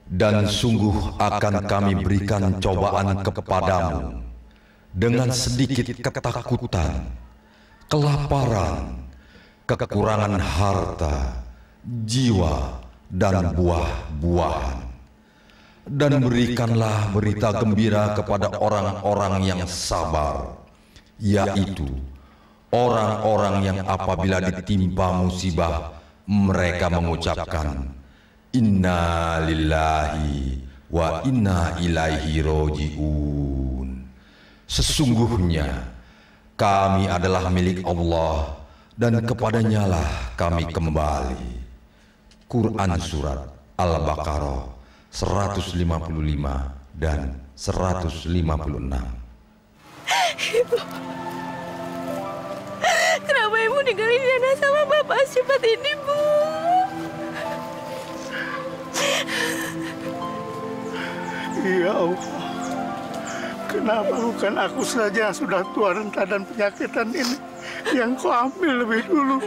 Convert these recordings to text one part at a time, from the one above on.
Dan sungguh akan kami berikan cobaan kepadamu dengan sedikit ketakutan, kelaparan, kekurangan harta, jiwa, dan buah-buahan. Dan berikanlah berita gembira kepada orang-orang yang sabar, yaitu orang-orang yang apabila ditimpa musibah, mereka mengucapkan, Inna lillahi wa inna ilaihi roji'un. Sesungguhnya kami adalah milik Allah dan kepadanya lah kami kembali. Quran Surat Al-Baqarah 155 dan 156. Ibu, kenapa ibu ninggalin Yana sama bapak secepat ini, Bu? Ya Allah, kenapa bukan aku saja yang sudah tua renta dan penyakitan ini yang kau ambil lebih dulu?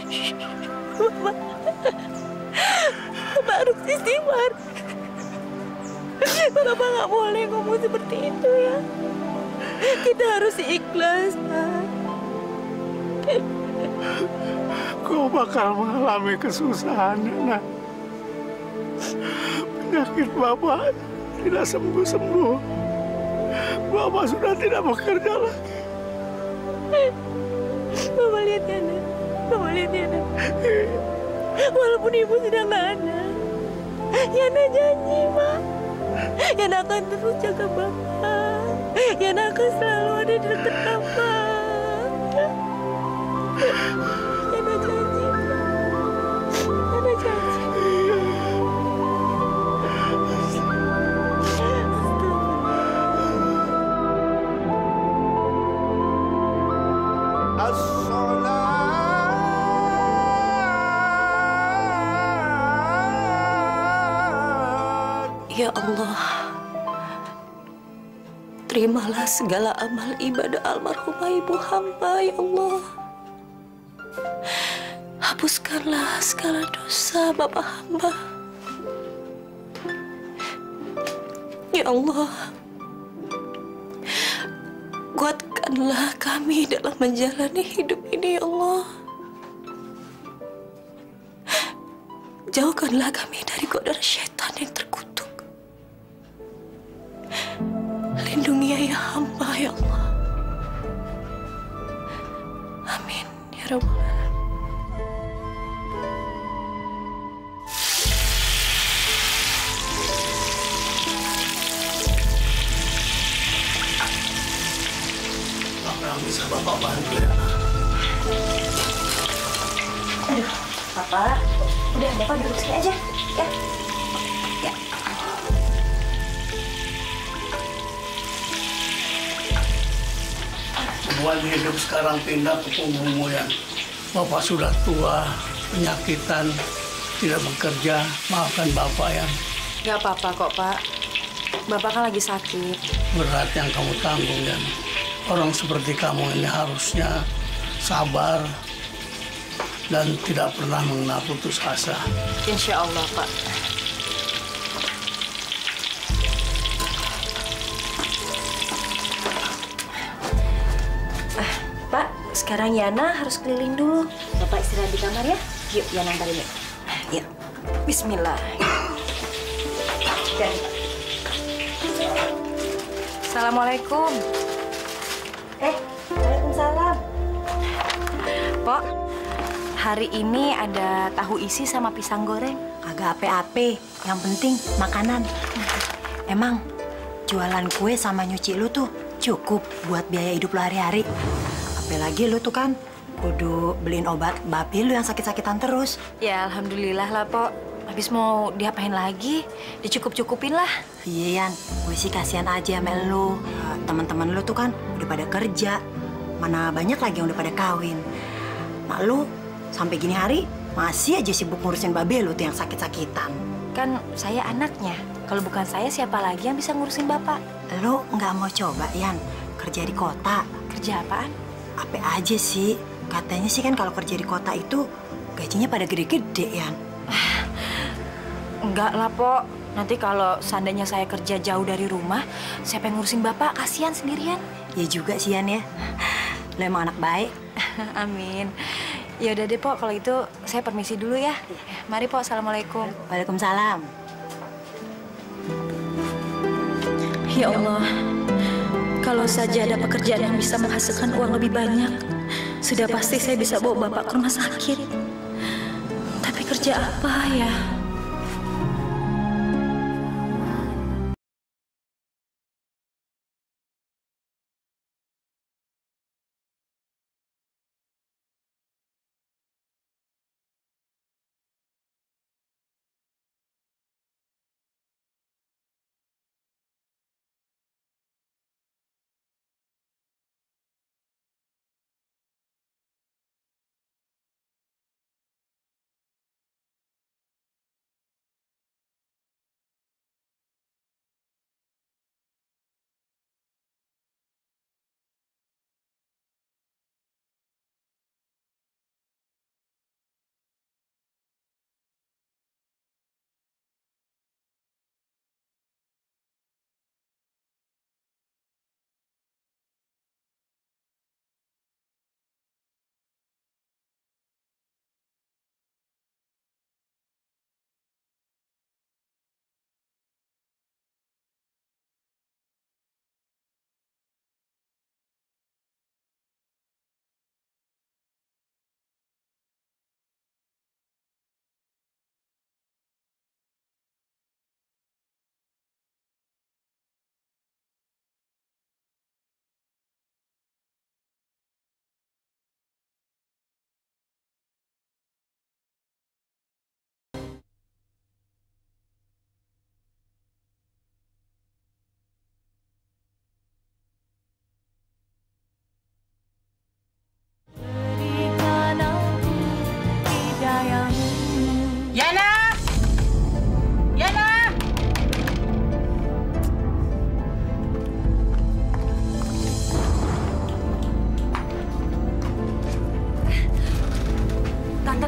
Bapak harus istighfar. Bapak nggak boleh ngomong seperti itu ya. Kita harus ikhlas, Pak. Kau bakal mengalami kesusahan, nak. Penyakit Bapak tidak sembuh-sembuh. Bapak sudah tidak bekerja lagi. Bapak lihat Yana. Bapak lihat Yana. Walaupun ibu sudah nggak ada, Yana janji, Pak. Yana akan terus jaga Bapak. Yana akan selalu ada di dekat Bapak. Yana janji, Pak. Yana janji. Ya Allah, terimalah segala amal ibadah almarhumah ibu hamba, ya Allah. Hapuskanlah segala dosa Bapak hamba. Ya Allah, kuatkanlah kami dalam menjalani hidup ini, ya Allah. Jauhkanlah kami dari godaan syaitan yang terkutuk. Lindungi ayah hamba, ya Allah. Amin, ya Rabbal Alamin. Apa yang bisa Bapak bantu ya? Aduh, Bapak. Udah, Bapak duduk sini aja, ya. Ya. Tuan hidup sekarang pindah ke punggungmu ya. Bapak sudah tua, penyakitan, tidak bekerja. Maafkan Bapak ya. Gak apa-apa kok, Pak. Bapak kan lagi sakit. Berat yang kamu tanggung ya. Orang seperti kamu ini harusnya sabar dan tidak pernah mengenal putus asa. Insya Allah, Pak. Pak, sekarang Yana harus keliling dulu. Bapak istirahat di kamar ya. Yuk, Yana antarin yuk. Yuk. Bismillah. Dan. Assalamualaikum. Waalaikumsalam. Pok, hari ini ada tahu isi sama pisang goreng. Agak ape-ape, yang penting makanan. Emang jualan kue sama nyuci lu tuh cukup buat biaya hidup lu hari-hari? Apalagi lu tuh kan kudu beliin obat babi lu yang sakit-sakitan terus. Ya, alhamdulillah lah, Pok. Habis mau diapain lagi? Dicukup-cukupin lah. Iya, Yan. Gue sih kasihan aja sama lu. Teman-teman lu tuh kan udah pada kerja. Mana banyak lagi yang udah pada kawin. Mak lu sampai gini hari masih aja sibuk ngurusin babe lu tuh yang sakit-sakitan. Kan saya anaknya. Kalau bukan saya, siapa lagi yang bisa ngurusin Bapak? Lu nggak mau coba, Yan, kerja di kota? Kerja apaan? Apa aja sih? Katanya sih kan kalau kerja di kota itu gajinya pada gede-gede, Yan. Enggak lah, Pok. Nanti kalau seandainya saya kerja jauh dari rumah, siapa yang ngurusin Bapak? Kasihan sendirian. Ya juga sih, Yan ya. Lo emang anak baik. Amin. Ya udah deh, Pok. Kalau itu saya permisi dulu ya. Mari, Pok. Assalamualaikum. Waalaikumsalam. Ya Allah, kalau saja ada pekerjaan yang bisa menghasilkan uang lebih banyak, sudah pasti saya bisa bawa Bapak ke rumah sakit. Tapi kerja apa ya?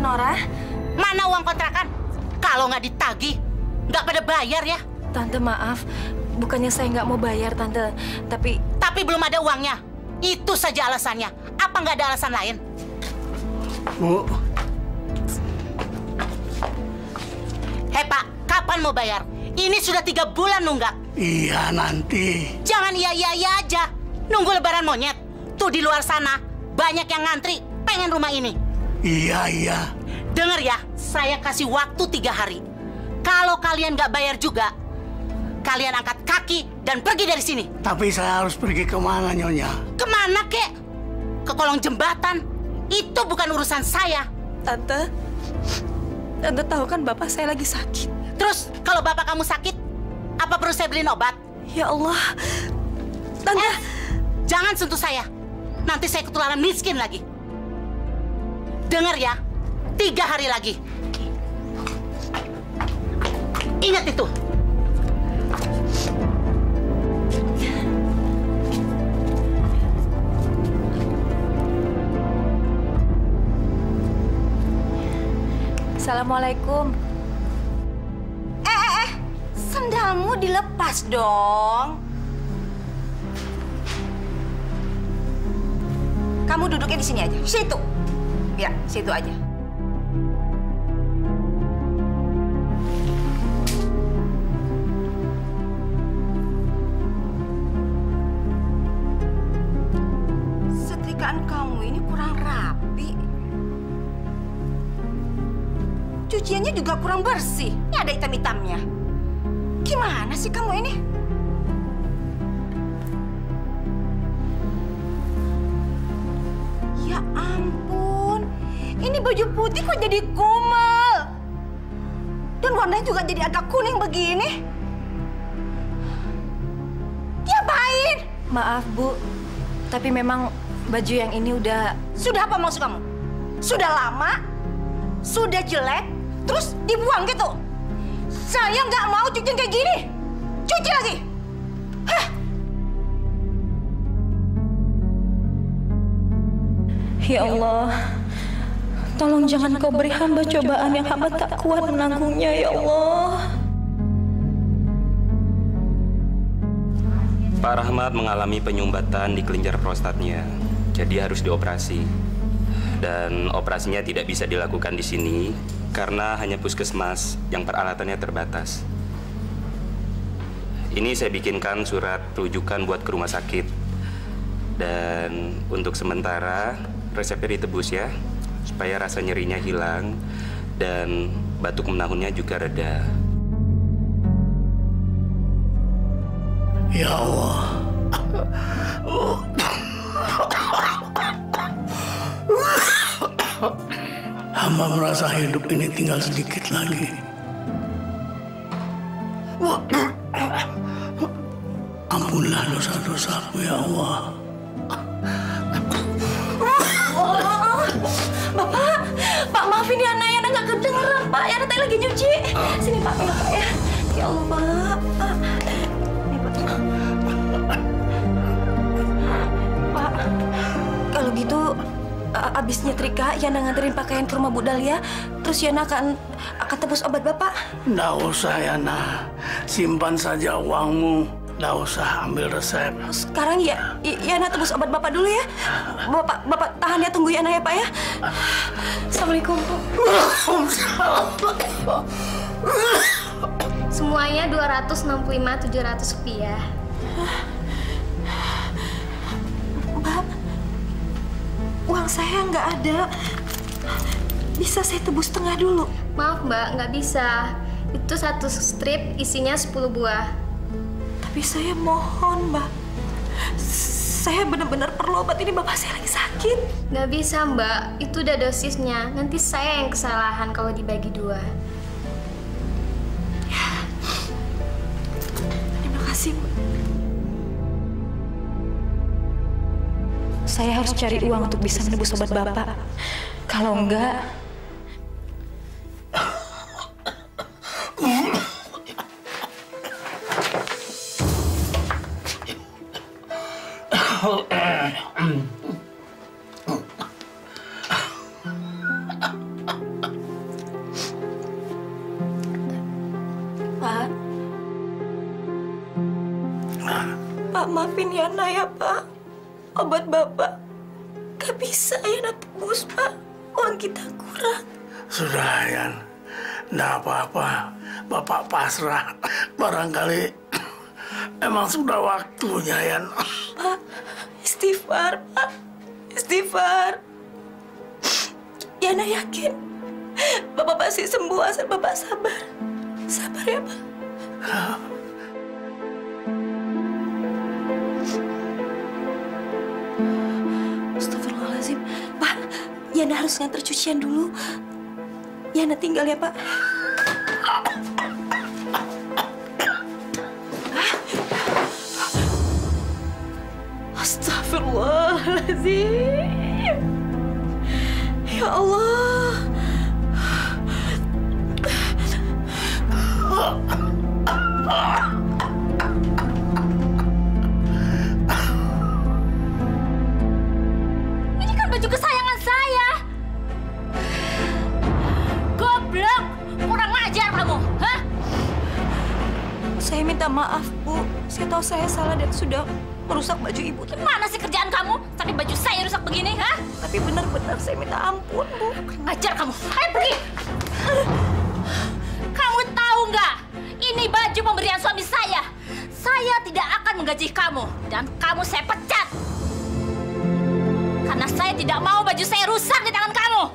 Nora? Mana uang kontrakan? Kalau nggak ditagih, nggak pada bayar ya? Tante maaf, bukannya saya nggak mau bayar Tante, tapi belum ada uangnya. Itu saja alasannya. Apa nggak ada alasan lain? Bu. Hei Pak, kapan mau bayar? Ini sudah 3 bulan nunggak. Iya nanti. Jangan iya aja. Nunggu lebaran monyet. Tuh di luar sana banyak yang ngantri pengen rumah ini. Iya. Dengar ya, saya kasih waktu 3 hari. Kalau kalian nggak bayar juga, kalian angkat kaki dan pergi dari sini. Tapi saya harus pergi kemana, Nyonya? Kemana, kek? Ke kolong jembatan. Itu bukan urusan saya. Tante tahu kan bapak saya lagi sakit. Terus, kalau bapak kamu sakit, apa perlu saya beliin obat? Ya Allah, Tante. Jangan sentuh saya. Nanti saya ketularan miskin lagi. Dengar ya, 3 hari lagi. Ingat itu. Assalamualaikum. Sendalmu dilepas dong. Kamu duduknya di sini aja. Situ. Ya, situ aja. Setrikaan kamu ini kurang rapi. Cuciannya juga kurang bersih. Ini ada hitam-hitamnya. Gimana sih kamu ini? Ya ampun, ini baju putih kok jadi kumal. Dan warnanya juga jadi agak kuning begini. Diapain? Maaf Bu, tapi memang baju yang ini udah... Sudah apa maksud kamu? Sudah lama? Sudah jelek? Terus dibuang gitu? Saya nggak mau cuci kayak gini. Cuci lagi. Hah? Ya Allah, tolong jangan kau beri hamba cobaan yang hamba tak kuat menanggungnya, ya Allah. Pak Rahmat mengalami penyumbatan di kelenjar prostatnya, jadi harus dioperasi. Dan operasinya tidak bisa dilakukan di sini karena hanya puskesmas yang peralatannya terbatas. Ini saya bikinkan surat rujukan buat ke rumah sakit. Dan untuk sementara resepnya ditebus ya, supaya rasa nyerinya hilang dan batuk menahunnya juga reda. Ya Allah. Hamba merasa hidup ini tinggal sedikit lagi. Ampunlah dosa-dosaku ya Allah. Pak maafin ya Yana, Yana nggak kedengeran Pak. Yana tadi lagi nyuci. Sini Pak, minum Pak ya. Ya Allah Pak. Ini Pak. Pak, kalau gitu abis nyetrika Yana nganterin pakaian ke rumah Bu Dahlia. Terus Yana akan tebus obat Bapak. Nggak usah Yana, simpan saja uangmu. Nggak usah ambil resep. Sekarang Yana tebus obat Bapak dulu ya. Bapak tahan ya, tunggu Yana ya Pak ya. Assalamualaikum Bu. Semuanya 265.700 rupiah. Mbak, uang saya nggak ada. Bisa saya tebus setengah dulu? Maaf Mbak, nggak bisa. Itu satu strip isinya 10 buah. Tapi saya mohon, Mbak. Saya benar-benar perlu obat ini. Bapak saya lagi sakit. Nggak bisa, Mbak. Itu udah dosisnya. Nanti saya yang kesalahan kalau dibagi 2. Ya. Terima kasih, Mbak. Saya harus cari uang untuk bisa menebus obat Bapak. Kalau enggak... Pak, maafin Yana ya, Pak. Obat Bapak gak bisa Yana tebus, Pak. Uang kita kurang. Sudah, Yan. Nggak apa-apa. Bapak pasrah. Barangkali emang sudah waktunya, Yan. Pak, istighfar, Pak. Istighfar. Yana yakin Bapak pasti sembuh asal Bapak sabar. Sabar ya, Pak. Astagfirullahaladzim. Pak, Yana harus nganter cucian dulu. Yana tinggal ya, Pak. Astagfirullahaladzim. Ya Allah. Ini kan baju kesayangan saya. Goblok, kurang ajar kamu, hah? Saya minta maaf, Bu. Saya tahu saya salah dan sudah merusak baju Ibu. Gimana sih kerjaan kamu? Sampai baju saya rusak begini, hah? Tapi benar-benar saya minta ampun, Bu. Kurang ajar kamu. Ayo pergi. Kamu tahu nggak? Ini baju pemberian suami saya. Saya tidak akan menggaji kamu. Dan kamu saya pecat. Karena saya tidak mau baju saya rusak di tangan kamu.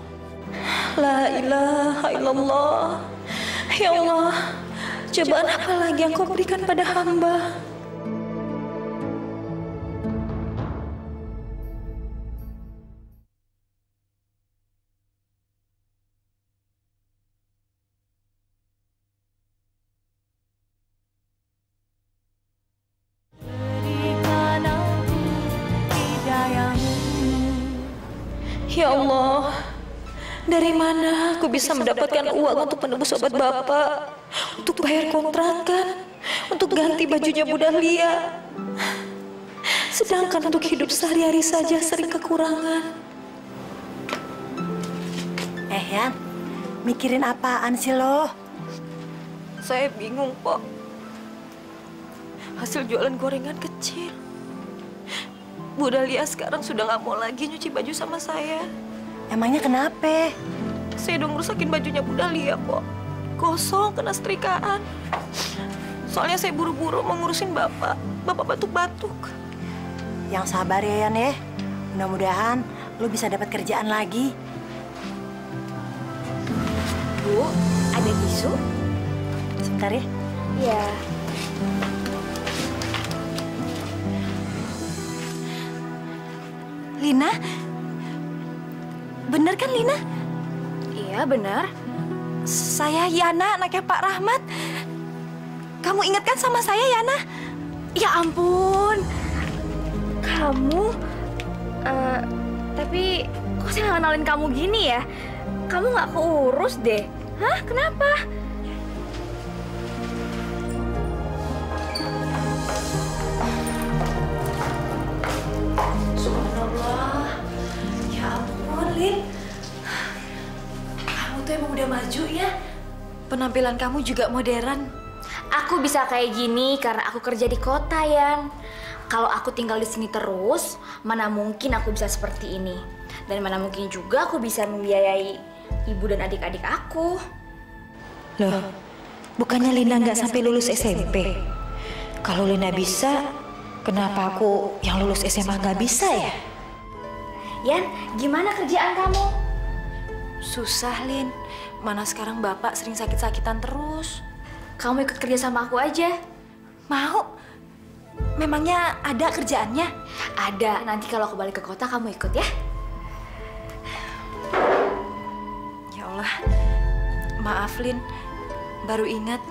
La ilaha illallah. Ya Allah, cobaan apa lagi yang kau berikan pada hamba? Ya Allah, dari mana aku bisa mendapatkan uang untuk menebus obat Bapak, untuk bayar kontrakan, untuk ganti bajunya Bu Dahlia. Sedangkan untuk hidup sehari-hari saja sering kekurangan. Yan, mikirin apaan sih lo? Saya bingung, Pok. hasil jualan gorengan kecil. Bu Dahlia sekarang sudah nggak mau lagi nyuci baju sama saya. Emangnya kenapa? Saya udah ngerusakin bajunya Bu Dahlia kok. Gosong, kena setrikaan. Soalnya saya buru-buru mau ngurusin bapak. Bapak batuk-batuk. Yang sabar ya, Yan ya. Mudah-mudahan lu bisa dapat kerjaan lagi. Bu, ada tisu? Sebentar ya. Iya. Lina? Bener kan, Lina? Iya, benar. Saya Yana, anaknya Pak Rahmat. Kamu ingat kan sama saya, Yana? Ya ampun. Kamu... tapi kok saya nggak kenalin kamu gini ya? Kamu nggak keurus deh. Hah? Kenapa? Subhanallah. Ya ampun, Lin. Kamu tuh emang udah maju ya. Penampilan kamu juga modern. Aku bisa kayak gini karena aku kerja di kota, Yan. Kalau aku tinggal di sini terus, mana mungkin aku bisa seperti ini. Dan mana mungkin juga aku bisa membiayai ibu dan adik-adik aku. Loh, bukannya Lina nggak sampai lulus SMP? Kalau Lina bisa, kenapa aku yang lulus SMA nggak bisa ya? Yan, gimana kerjaan kamu? Susah, Lin. Mana sekarang bapak sering sakit-sakitan terus. Kamu ikut kerja sama aku aja. Mau? Memangnya ada kerjaannya? Ada, nanti kalau aku balik ke kota kamu ikut ya. Ya Allah, maaf Lin, baru ingat.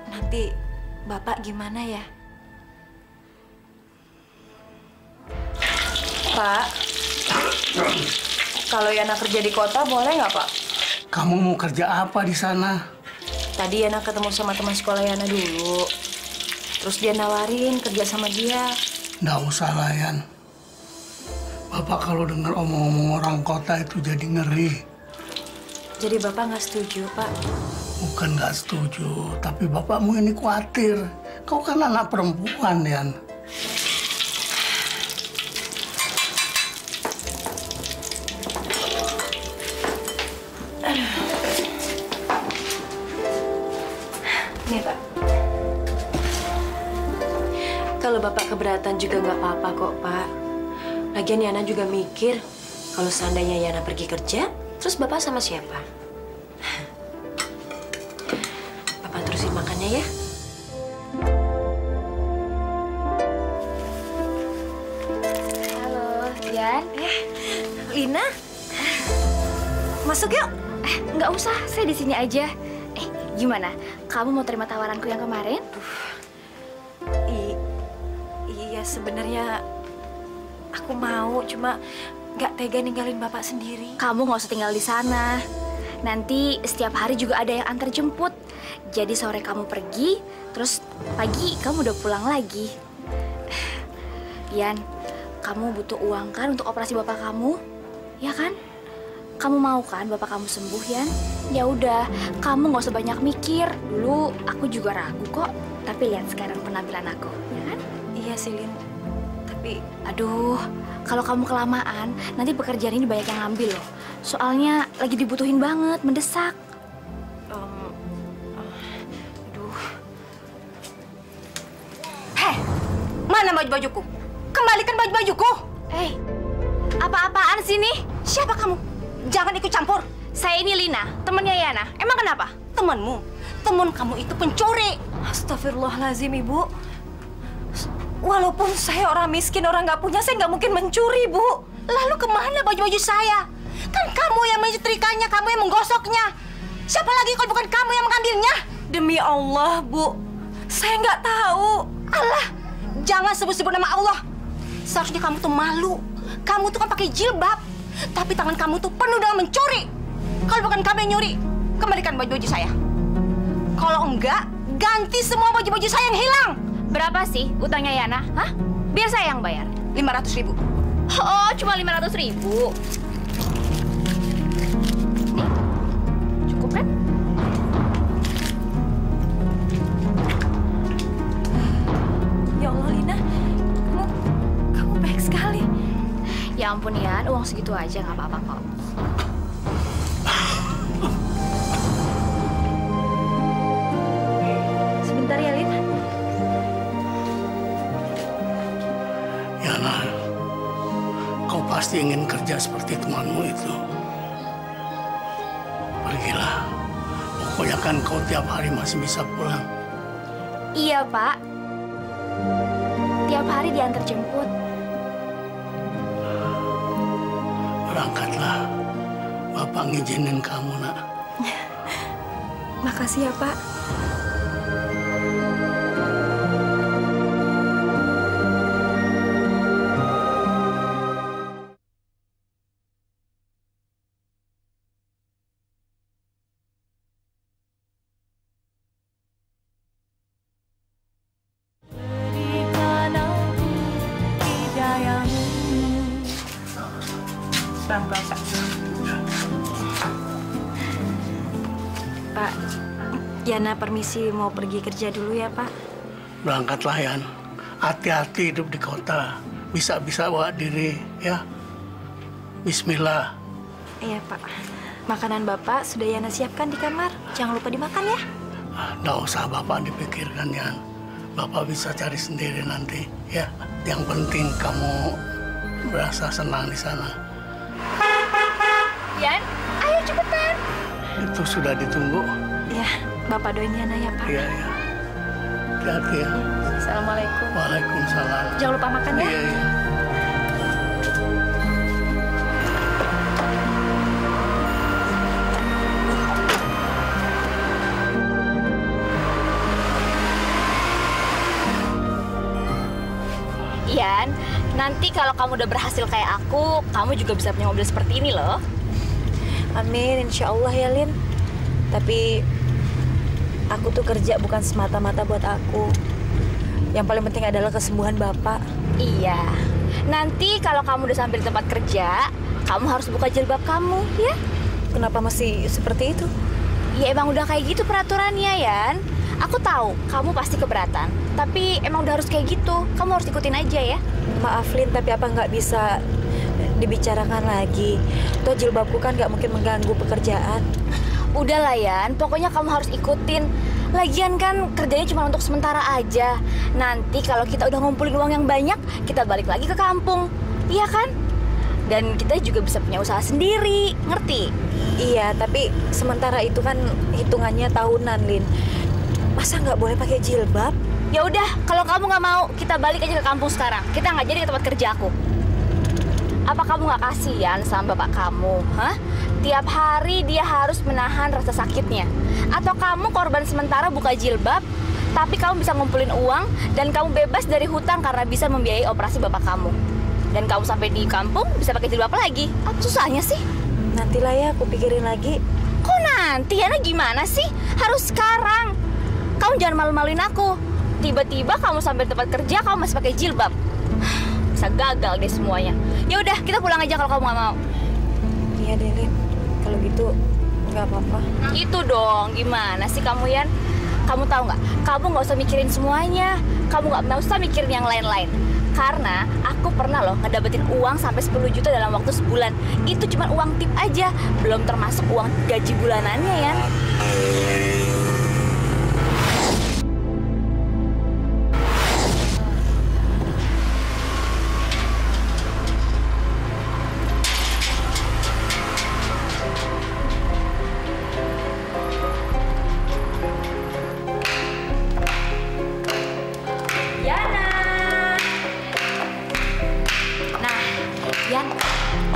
Nanti bapak gimana ya? Pak, kalau Yana kerja di kota boleh nggak Pak? Kamu mau kerja apa di sana? Tadi Yana ketemu sama teman sekolah Yana dulu. Terus dia nawarin kerja sama dia. Nggak usah lah, Yan. Bapak kalau dengar omong-omong orang kota itu jadi ngeri. Jadi Bapak nggak setuju, Pak? Bukan nggak setuju, tapi bapakmu ini khawatir. Kau kan anak perempuan, Yan. Nih, Pak. Kalau Bapak keberatan juga nggak apa-apa kok, Pak. Lagian Yana juga mikir, kalau seandainya Yana pergi kerja, terus Bapak sama siapa? Bapak terusin makannya ya. Halo, Yan. Lina, masuk yuk. Nggak usah, saya di sini aja. Gimana? Kamu mau terima tawaranku yang kemarin? Iya, sebenarnya aku mau, cuma nggak tega ninggalin Bapak sendiri. Kamu nggak usah tinggal di sana. Nanti setiap hari juga ada yang antar jemput. Jadi sore kamu pergi, terus pagi kamu udah pulang lagi. Yan, kamu butuh uang kan untuk operasi bapak kamu? Ya kan? Kamu mau kan bapak kamu sembuh, Yan? Ya udah, kamu nggak usah banyak mikir. Dulu aku juga ragu kok, tapi lihat sekarang penampilan aku, ya kan? Iya sih, Lin. Tapi, aduh, kalau kamu kelamaan, nanti pekerjaan ini banyak yang ngambil loh. Soalnya lagi dibutuhin banget, mendesak. Aduh. Heh, mana baju-bajuku? Kembalikan baju-bajuku. Apa-apaan sih nih? Siapa kamu? Jangan ikut campur. Saya ini Lina, temannya Yana. Emang kenapa? Temanmu? Teman kamu itu pencuri. Astagfirullahaladzim, Ibu. Walaupun saya orang miskin, orang nggak punya, saya nggak mungkin mencuri, Bu. Lalu kemana baju-baju saya? Kan kamu yang menyetrikanya, kamu yang menggosoknya. Siapa lagi kalau bukan kamu yang mengambilnya? Demi Allah, Bu. Saya nggak tahu. Allah, jangan sebut-sebut nama Allah. Seharusnya kamu tuh malu. Kamu tuh kan pakai jilbab. Tapi tangan kamu tuh penuh dengan mencuri. Kalau bukan kamu yang nyuri, kembalikan baju-baju saya. Kalau enggak, ganti semua baju-baju saya yang hilang. Berapa sih utangnya Yana? Hah? Biar saya yang bayar. 500.000. Oh, cuma 500.000. Nih, cukup kan? Ya ampun Yan, uang segitu aja nggak apa-apa kok. Sebentar ya, Lin. Yana, kau pasti ingin kerja seperti temanmu itu. Pergilah. Pokoknya kan kau tiap hari masih bisa pulang. Iya, Pak. Tiap hari diantar jemput. Berangkatlah. Bapak ngizinin kamu, Nak. Makasih ya, Pak. Pak, Yana permisi mau pergi kerja dulu ya, Pak. Berangkatlah, Yan. Hati-hati hidup di kota. Bisa-bisa bawa diri, ya. Bismillah. Iya, Pak. Makanan Bapak sudah Yana siapkan di kamar. Jangan lupa dimakan ya. Nggak usah Bapak dipikirkan, Yan. Bapak bisa cari sendiri nanti, ya. Yang penting kamu merasa senang di sana. Yan, ayo cepetan. Itu sudah ditunggu. Ya, Bapak doain Yana ya, Pak. Iya, iya. Hati-hati ya. Assalamualaikum. Waalaikumsalam. Jangan lupa makan ya. Iya, iya. Yan, nanti kalau kamu udah berhasil kayak aku, kamu juga bisa punya mobil seperti ini loh. Amin, insya Allah ya, Lin. Tapi aku tuh kerja bukan semata-mata buat aku. Yang paling penting adalah kesembuhan Bapak. Iya. Nanti kalau kamu udah sampai di tempat kerja, kamu harus buka jilbab kamu, ya? Kenapa masih seperti itu? Ya emang udah kayak gitu peraturannya, Yan. Aku tahu kamu pasti keberatan, tapi emang udah harus kayak gitu. Kamu harus ikutin aja ya. Maaf, Lin, tapi apa nggak bisa dibicarakan lagi? Toh jilbabku kan nggak mungkin mengganggu pekerjaan. Udahlah, Yan. Pokoknya kamu harus ikutin. Lagian kan kerjanya cuma untuk sementara aja. Nanti kalau kita udah ngumpulin uang yang banyak, kita balik lagi ke kampung. Iya kan? Dan kita juga bisa punya usaha sendiri. Ngerti? Iya, tapi sementara itu kan hitungannya tahunan, Lin. Masa nggak boleh pakai jilbab? Ya udah, kalau kamu nggak mau, kita balik aja ke kampung sekarang. Kita nggak jadi ke tempat kerja aku. Apa kamu nggak kasihan sama bapak kamu? Hah? Tiap hari dia harus menahan rasa sakitnya. Atau kamu korban sementara buka jilbab, tapi kamu bisa ngumpulin uang dan kamu bebas dari hutang karena bisa membiayai operasi bapak kamu. Dan kamu sampai di kampung bisa pakai jilbab lagi. Apa susahnya sih? Nantilah ya, aku pikirin lagi. Kok nanti? Yana gimana sih? Harus sekarang. Kamu jangan malu-maluin aku. Tiba-tiba kamu sampai tempat kerja, kamu masih pakai jilbab. Bisa gagal deh semuanya. Ya udah, kita pulang aja kalau kamu nggak mau. Iya deh, Lin. Kalau gitu nggak apa-apa. Gitu dong. Gimana sih kamu, Yan? Kamu tahu nggak? Kamu nggak usah mikirin semuanya. Kamu nggak usah mikirin yang lain-lain. Karena aku pernah loh ngedapetin uang sampai 10 juta dalam waktu sebulan. Itu cuma uang tip aja, belum termasuk uang gaji bulanannya, Yan.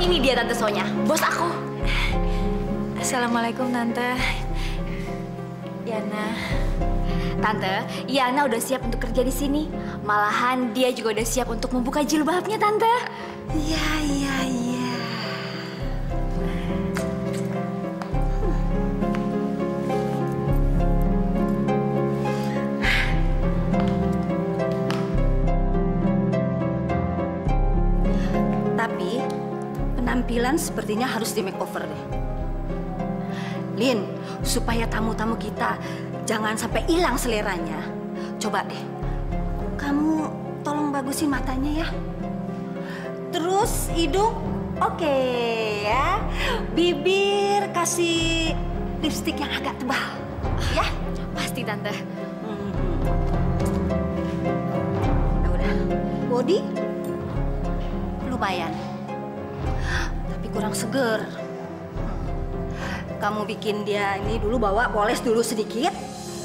Ini dia Tante Sonya, bos aku. Assalamualaikum, Tante. Yana. Tante, Yana udah siap untuk kerja di sini. Malahan dia juga udah siap untuk membuka jilbabnya, Tante. Iya, iya, iya. Tapi penampilan sepertinya harus di makeover deh. Lin, supaya tamu-tamu kita jangan sampai hilang seleranya. Coba deh, kamu tolong bagusin matanya ya. Terus Terus hidung, oke ya. Bibir kasih lipstik yang agak tebal, ya? Pasti Tante. Udah. Body lumayan, tapi kurang seger. Kamu bikin dia ini dulu, bawa poles dulu sedikit.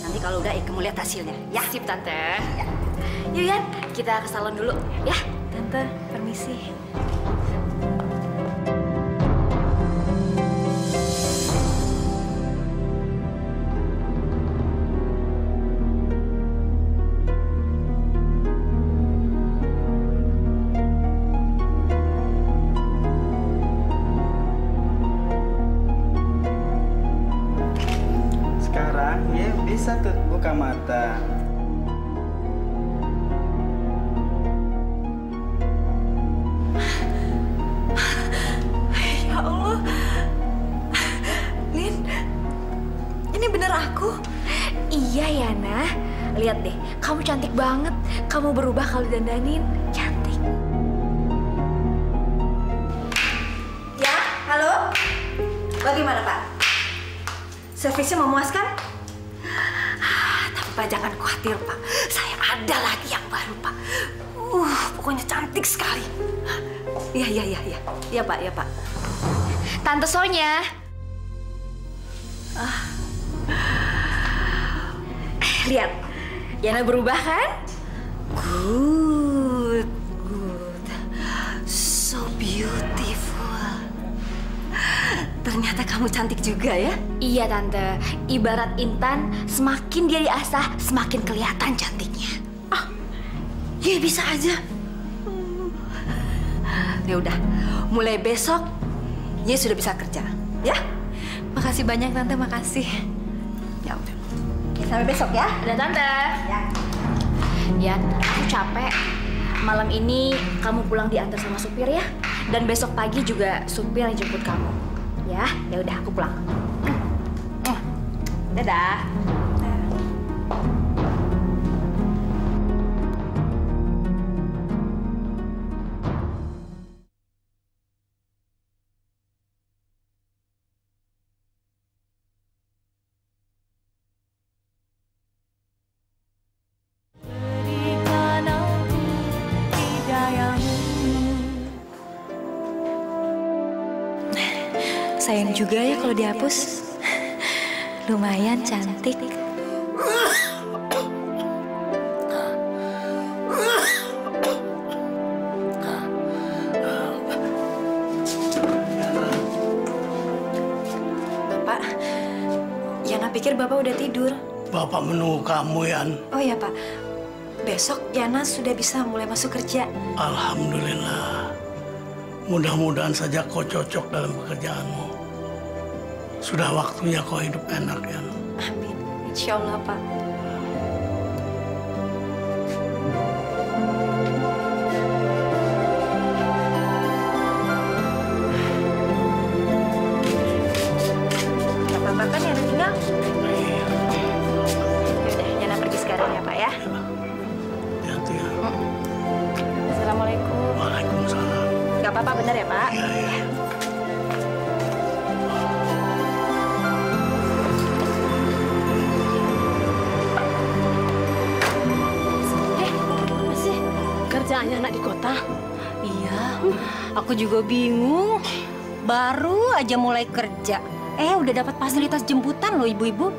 Nanti kalau udah kamu lihat hasilnya, ya? Sip Tante. Ya. Yuk Yan, kita ke salon dulu, ya? Tante, permisi. Sekarang ya bisa tuh buka mata. Ya Allah. Lin, ini bener aku? Iya Yana, lihat deh, kamu cantik banget. Kamu berubah kalau dandanin, cantik. Ya, halo? Bagaimana Pak? Servisnya memuaskan? Tapi Pak jangan khawatir Pak, saya ada lagi yang baru Pak. Pokoknya cantik sekali. Iya Pak, ya Pak. Tante Sonya. Lihat, Yana berubah kan? Good. So beautiful. Ternyata kamu cantik juga ya? Iya Tante, ibarat intan, semakin dia diasah, semakin kelihatan cantiknya. Ya bisa aja. Ya udah, mulai besok Ye sudah bisa kerja, ya? Makasih banyak Tante, makasih. Ya udah. Oke, sampai besok ya. Udah Tante. Ya. Yan, aku capek. Malam ini kamu pulang diantar sama supir ya. Dan besok pagi juga supir yang jemput kamu. Ya udah aku pulang. Dadah. Sayang juga ya kalau dihapus. Lumayan cantik. Bapak, Yana pikir Bapak udah tidur. Bapak menunggu kamu, Yan. Oh ya Pak, besok Yana sudah bisa mulai masuk kerja. Alhamdulillah. Mudah-mudahan saja kau cocok dalam pekerjaanmu. Sudah waktunya kau hidup enak, Yan. Amin, insya Allah Pak. Gak apa-apa kan Yana tinggal? Yaudah, Yana pergi sekarang ya Pak ya. Hati-hati ya. Assalamualaikum. Waalaikumsalam. Gak apa-apa bener ya Pak? Iya. Kerjaannya anak di kota? Iya, aku juga bingung. Baru aja mulai kerja. Udah dapat fasilitas jemputan loh ibu-ibu.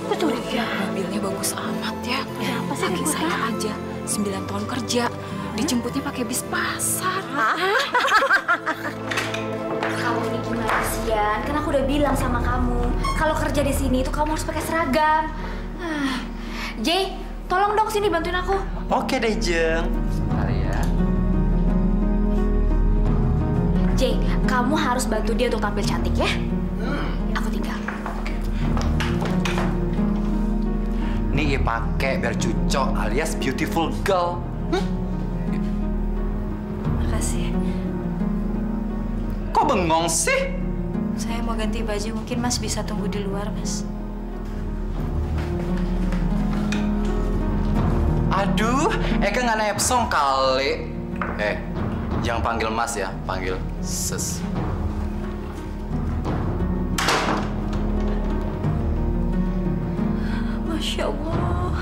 Betul ya. Mobilnya bagus amat ya. Apa sih Kakek saya aja 9 tahun kerja, dijemputnya pakai bis pasar. Kamu ini gimana sih Yan? Kan aku udah bilang sama kamu, kalau kerja di sini itu kamu harus pakai seragam. Jay, tolong dong sini bantuin aku. Oke deh, Jeng. Sebentar ya. Jay, kamu harus bantu dia untuk tampil cantik ya. Aku tinggal. Nih pakai biar cucok alias beautiful girl. Makasih. Kok bengong sih? Saya mau ganti baju, mungkin Mas bisa tunggu di luar, Mas. Aduh, Eka nggak nepsong kali. Jangan panggil Mas ya, panggil Sis. Masya Allah.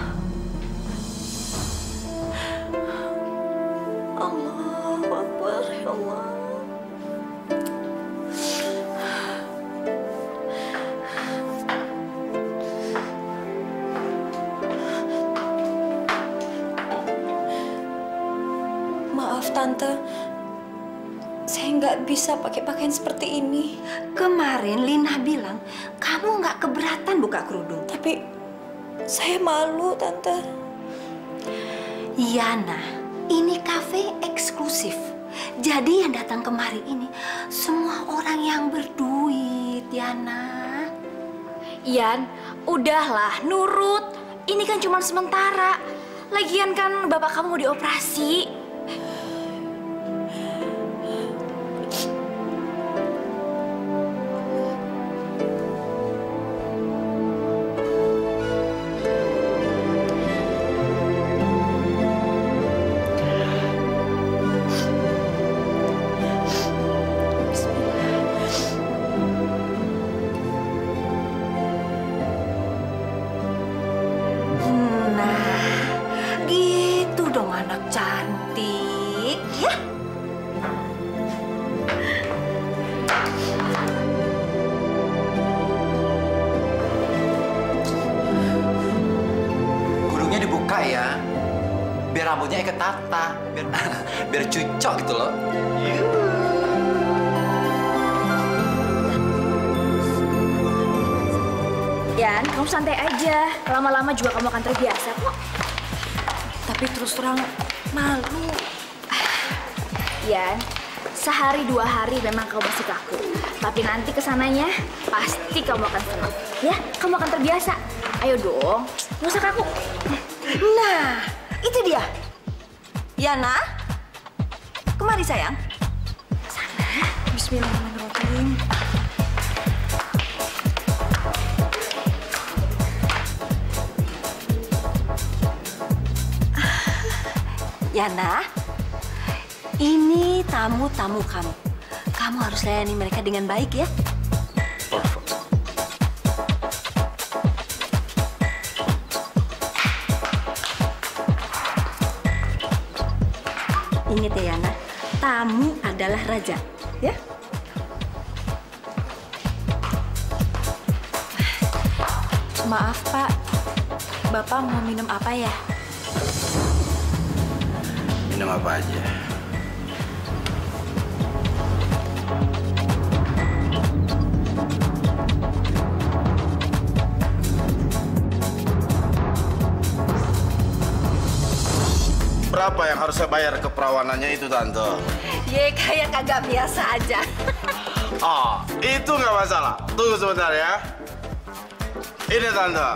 Allahu Akbar, ya Allah. Maaf Tante, saya nggak bisa pakai pakaian seperti ini. Kemarin Lina bilang kamu nggak keberatan buka kerudung. Tapi saya malu Tante. Yana, ini kafe eksklusif. Jadi yang datang kemari ini semua orang yang berduit, Yana. Yan, udahlah, nurut. Ini kan cuma sementara. Lagian kan bapak kamu mau dioperasi. Ya, biar rambutnya ikat tata, biar cucok gitu loh. Yan, kamu santai aja. Lama-lama juga kamu akan terbiasa kok. Tapi terus terang malu. Yan, sehari 2 hari memang kamu masih kaku. Tapi nanti kesananya pasti kamu akan senang. Ya, kamu akan terbiasa. Ayo dong, nggak usah kaku. Nah, itu dia. Yana, kemari sayang. Sana. Bismillahirrahmanirrahim. Yana, ini tamu-tamu kamu. Kamu harus layani mereka dengan baik ya. Ingat ya Yana, tamu adalah raja, ya? Maaf Pak, Bapak mau minum apa ya? Minum apa aja. Berapa yang harus saya bayar keperawanannya itu, Tante? Ye, kayak kagak biasa aja. Oh, itu nggak masalah. Tunggu sebentar ya. Ini, Tante.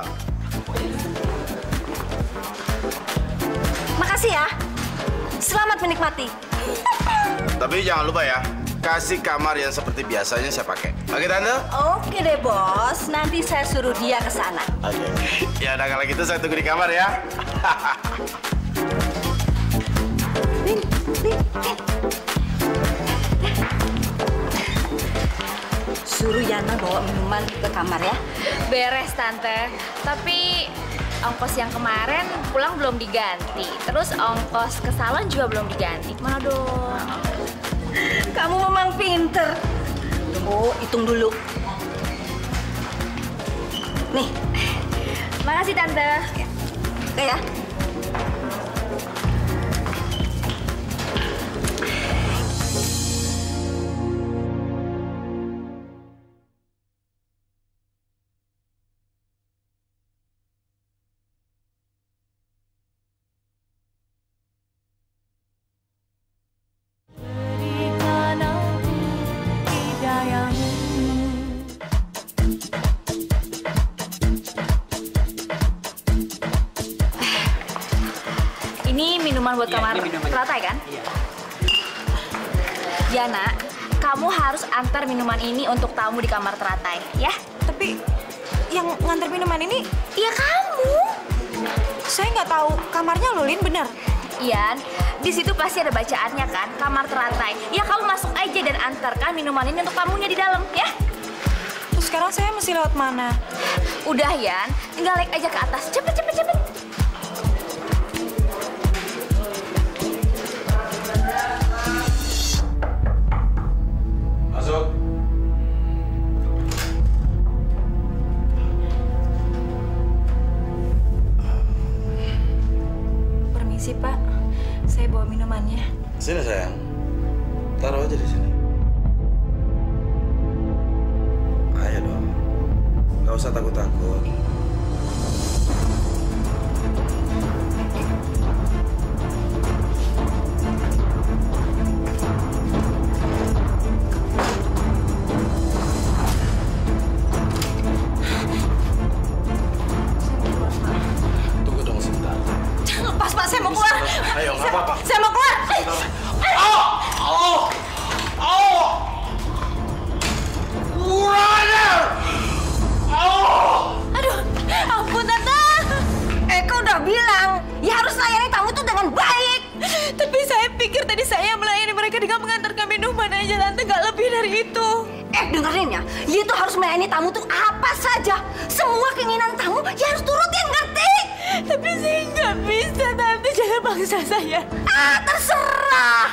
Makasih ya. Selamat menikmati. Tapi jangan lupa ya, kasih kamar yang seperti biasanya saya pakai. Oke, Tante? Oke deh, Bos. Nanti saya suruh dia ke sana. Oke. Ya udah, kalau gitu saya tunggu di kamar ya. Suruh Yana bawa minuman ke kamar ya. Beres, Tante. Tapi ongkos yang kemarin pulang belum diganti. Terus ongkos ke salon juga belum diganti. Mana dong? Kamu memang pinter. Tunggu, hitung dulu. Nih. Makasih, Tante. Oke ya. Minuman buat kamar teratai kan? Iya. Yana, kamu harus antar minuman ini untuk tamu di kamar teratai, ya? Tapi yang ngantar minuman ini, ya kamu. Saya nggak tahu kamarnya loh, Lin, bener? Ian, di situ pasti ada bacaannya kan, kamar teratai. Ya kamu masuk aja dan antarkan minuman ini untuk tamunya di dalam, ya. Terus sekarang saya mesti lewat mana? Udah, Ian, tinggal naik aja ke atas. Cepet. Masuk. Permisi, Pak. Saya bawa minumannya. Sini sayang. Taruh aja di sini. Ayo dong. Nggak usah takut-takut. Tunggu dong sebentar. Jangan lepas, Pak. Saya mau keluar. Ayo, nggak apa-apa. Saya mau keluar. Aduh, ampun Tante. Eka udah bilang, ya harus layani tamu tuh dengan baik. Tapi saya pikir tadi saya melayani mereka dengan mengantarkan minuman aja Tante, nggak lebih dari itu. Dengerin ya, itu harus melayani tamu tuh apa saja. Semua keinginan tamu ya harus turutin, ngerti? Tapi saya nggak bisa Tante, jangan paksa saya. Terserah.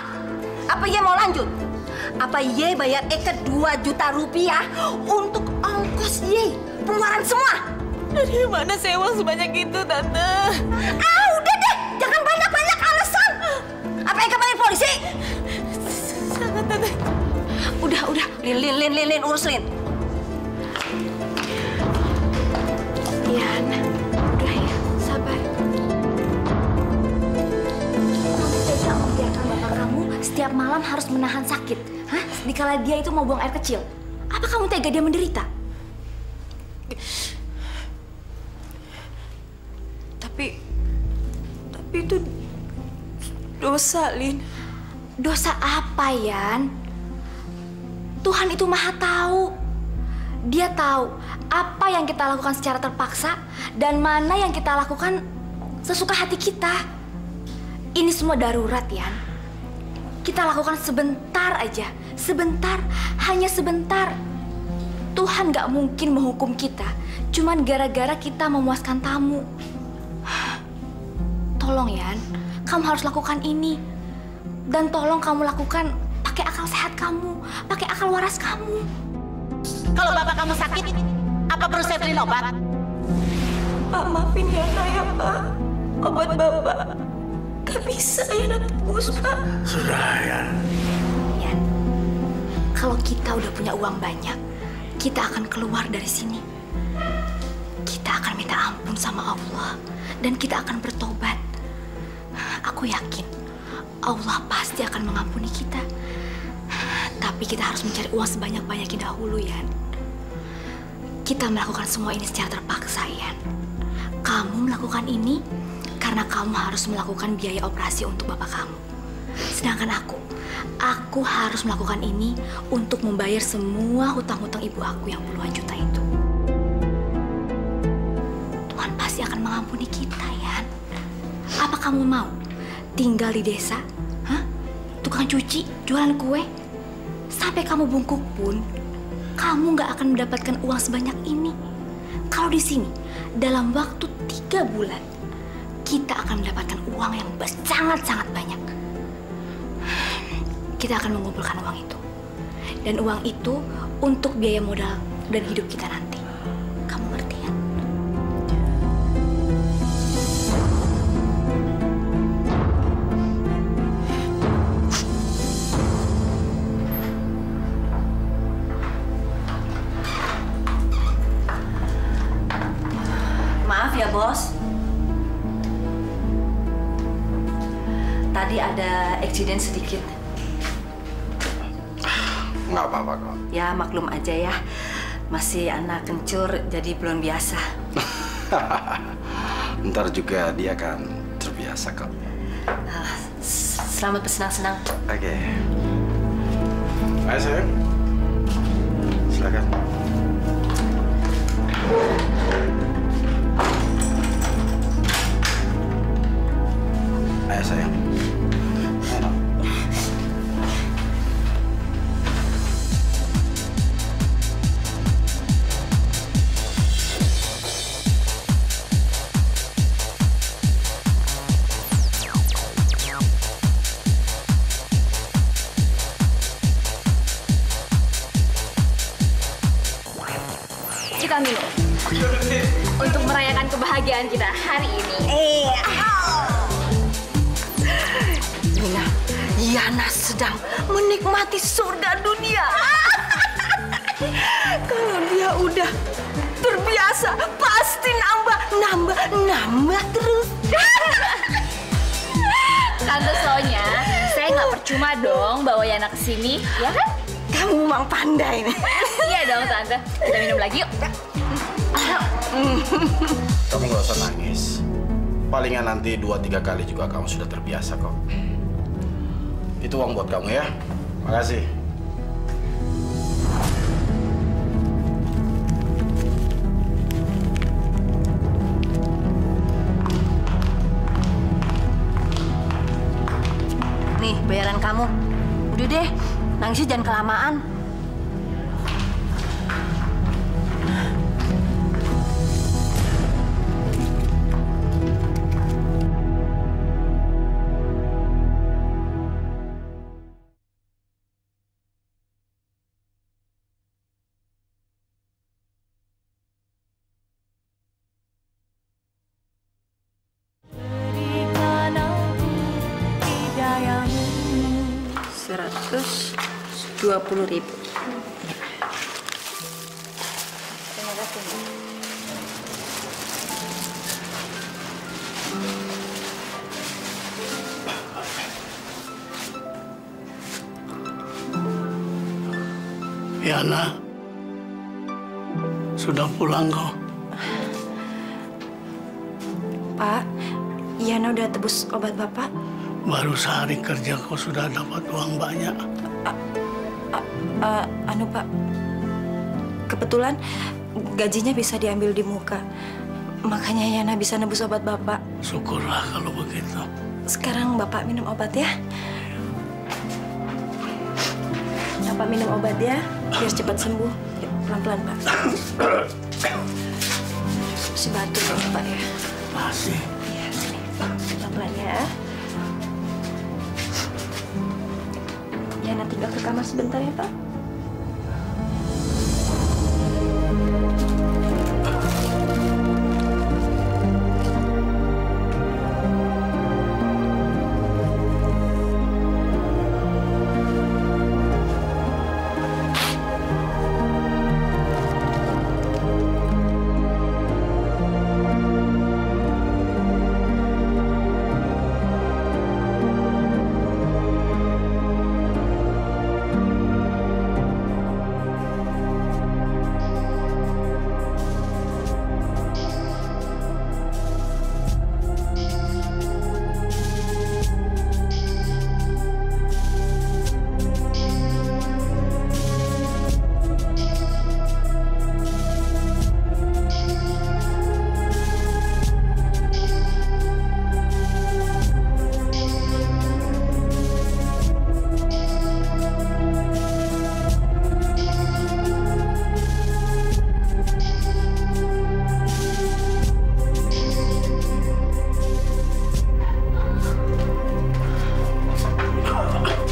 Apa Ye mau lanjut? Apa Ye bayar Eka 2 juta rupiah untuk ongkos Ye? Pengeluaran semua. Dari mana saya uang sebanyak itu, Tante? Udah deh, jangan banyak-banyak alasan. Apa Eka panggil polisi? Sangat, Tante. Udah. Lin, urus Lin. Ian, udah ya, sabar. Kamu tega membiarkan bapak kamu setiap malam harus menahan sakit? Hah? Dikala dia itu mau buang air kecil. Apa kamu tega dia menderita? Tapi itu dosa, Lin. Dosa apa, Yan? Tuhan itu maha tahu. Dia tahu apa yang kita lakukan secara terpaksa dan mana yang kita lakukan sesuka hati kita. Ini semua darurat, Yan. Kita lakukan sebentar aja. Sebentar, hanya sebentar. Tuhan gak mungkin menghukum kita cuman gara-gara kita memuaskan tamu. Tolong, Yan, kamu harus lakukan ini. Dan tolong kamu lakukan pakai akal sehat kamu, pakai akal waras kamu. Kalau bapak kamu sakit, apa perlu saya beliin obat? Pak, maafin Yana ya, Pak. Obat Bapak gak bisa Yana tebus, Pak. Sudah, Yan. Yan, kalau kita udah punya uang banyak, kita akan keluar dari sini. Kita akan minta ampun sama Allah dan kita akan bertobat. Aku yakin Allah pasti akan mengampuni kita. Tapi kita harus mencari uang sebanyak-banyaknya dahulu, Yan. Kita melakukan semua ini secara terpaksa, Yan. Kamu melakukan ini karena kamu harus melakukan biaya operasi untuk bapak kamu. Sedangkan aku harus melakukan ini untuk membayar semua hutang-hutang ibu aku yang puluhan juta itu. Tuhan pasti akan mengampuni kita, Yan. Apa kamu mau tinggal di desa? Hah? Tukang cuci, jualan kue? Sampai kamu bungkuk pun, kamu nggak akan mendapatkan uang sebanyak ini. Kalau di sini, dalam waktu 3 bulan, kita akan mendapatkan uang yang sangat-sangat banyak. Kita akan mengumpulkan uang itu. Dan uang itu untuk biaya modal dan hidup kita nanti. Kamu ngerti ya? Maaf ya, Bos. Tadi ada eksiden sedikit. Nggak apa-apa kok. Ya, maklum aja ya. Masih anak kencur, jadi belum biasa. Ntar juga dia akan terbiasa kok. Selamat bersenang-senang. Oke. Ayo sayang. Silakan. Ayo ya sayang. Ayo. Kita minum untuk merayakan kebahagiaan kita hari ini. Yana sedang menikmati surga dunia. Kalau dia udah terbiasa, pasti nambah terus. Tante Sonya, saya nggak percuma dong bawa Yana ke sini, ya kan? Kamu memang pandai nih. Iya dong, Tante. Kita minum lagi yuk. Kamu nggak usah nangis. Palingan nanti 2-3 kali juga kamu sudah terbiasa kok. Itu uang buat kamu ya. Makasih. Nih, bayaran kamu. Udah deh, nangisnya jangan kelamaan. Rp120.000. Terima kasih. Yana, sudah pulang kok? Pak, Yana udah tebus obat Bapak? Baru sehari kerja kok sudah dapat uang banyak. Pak, kebetulan gajinya bisa diambil di muka. Makanya Yana bisa nebus obat Bapak. Syukurlah kalau begitu. Sekarang Bapak minum obat ya. Bapak minum obat ya, biar cepat sembuh. Pelan-pelan, Pak. Si batu Bapak ya. Masih. Iya, sini. Pelan-pelan ya. Yana tinggal ke kamar sebentar ya, Pak.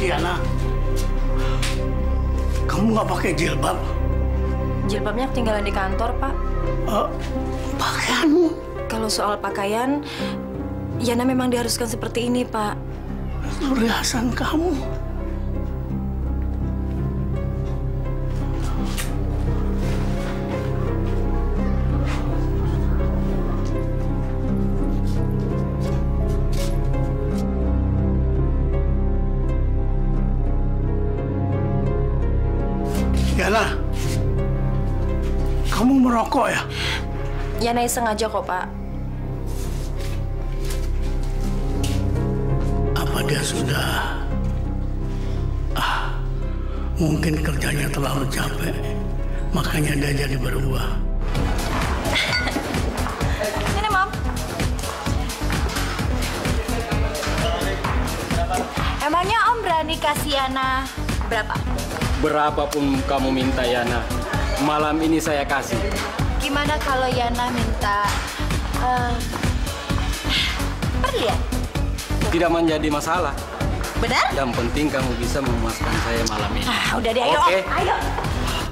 Yana, kamu nggak pakai jilbab? Jilbabnya ketinggalan di kantor, Pak. Pakaianmu? Kalau soal pakaian, Yana memang diharuskan seperti ini, Pak. Perhiasan kamu. Yana, kamu merokok ya? Yana sengaja kok, Pak. Apa dia sudah... mungkin kerjanya terlalu capek, makanya dia jadi berubah. Ini, Mam. dikasih Yana berapa? Berapapun kamu minta, Yana. Malam ini saya kasih. Gimana kalau Yana minta perlian? Tidak menjadi masalah. Benar? Yang penting kamu bisa memuaskan saya malam ini. Udah deh, ayo. Oke. Ayo.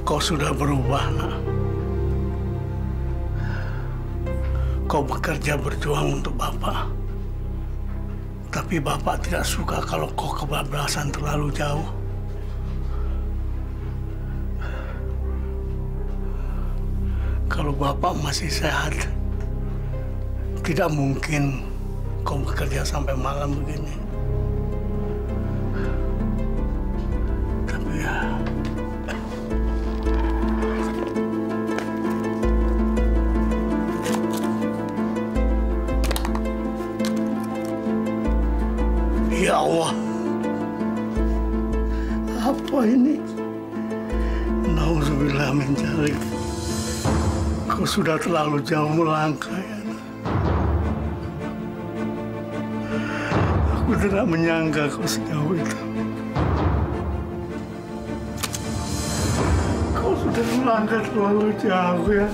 Kau sudah berubah, nak. Kau bekerja berjuang untuk Bapak. Tapi Bapak tidak suka kalau kau kebablasan terlalu jauh. Kalau Bapak masih sehat, tidak mungkin kau bekerja sampai malam begini. Tapi ya... Ya Allah, apa ini? Nauzubillah min dzalik. Kau sudah terlalu jauh melangkah, ya. Aku tidak menyangka kau sejauh itu. Kau sudah melangkah terlalu jauh, ya.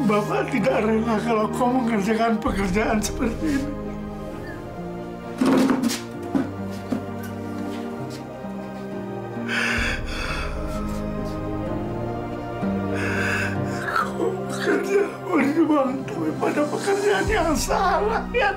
Bapak tidak rela kalau kau mengerjakan pekerjaan seperti ini. Kau bekerja berjuang tapi pada pekerjaan yang salah, ya.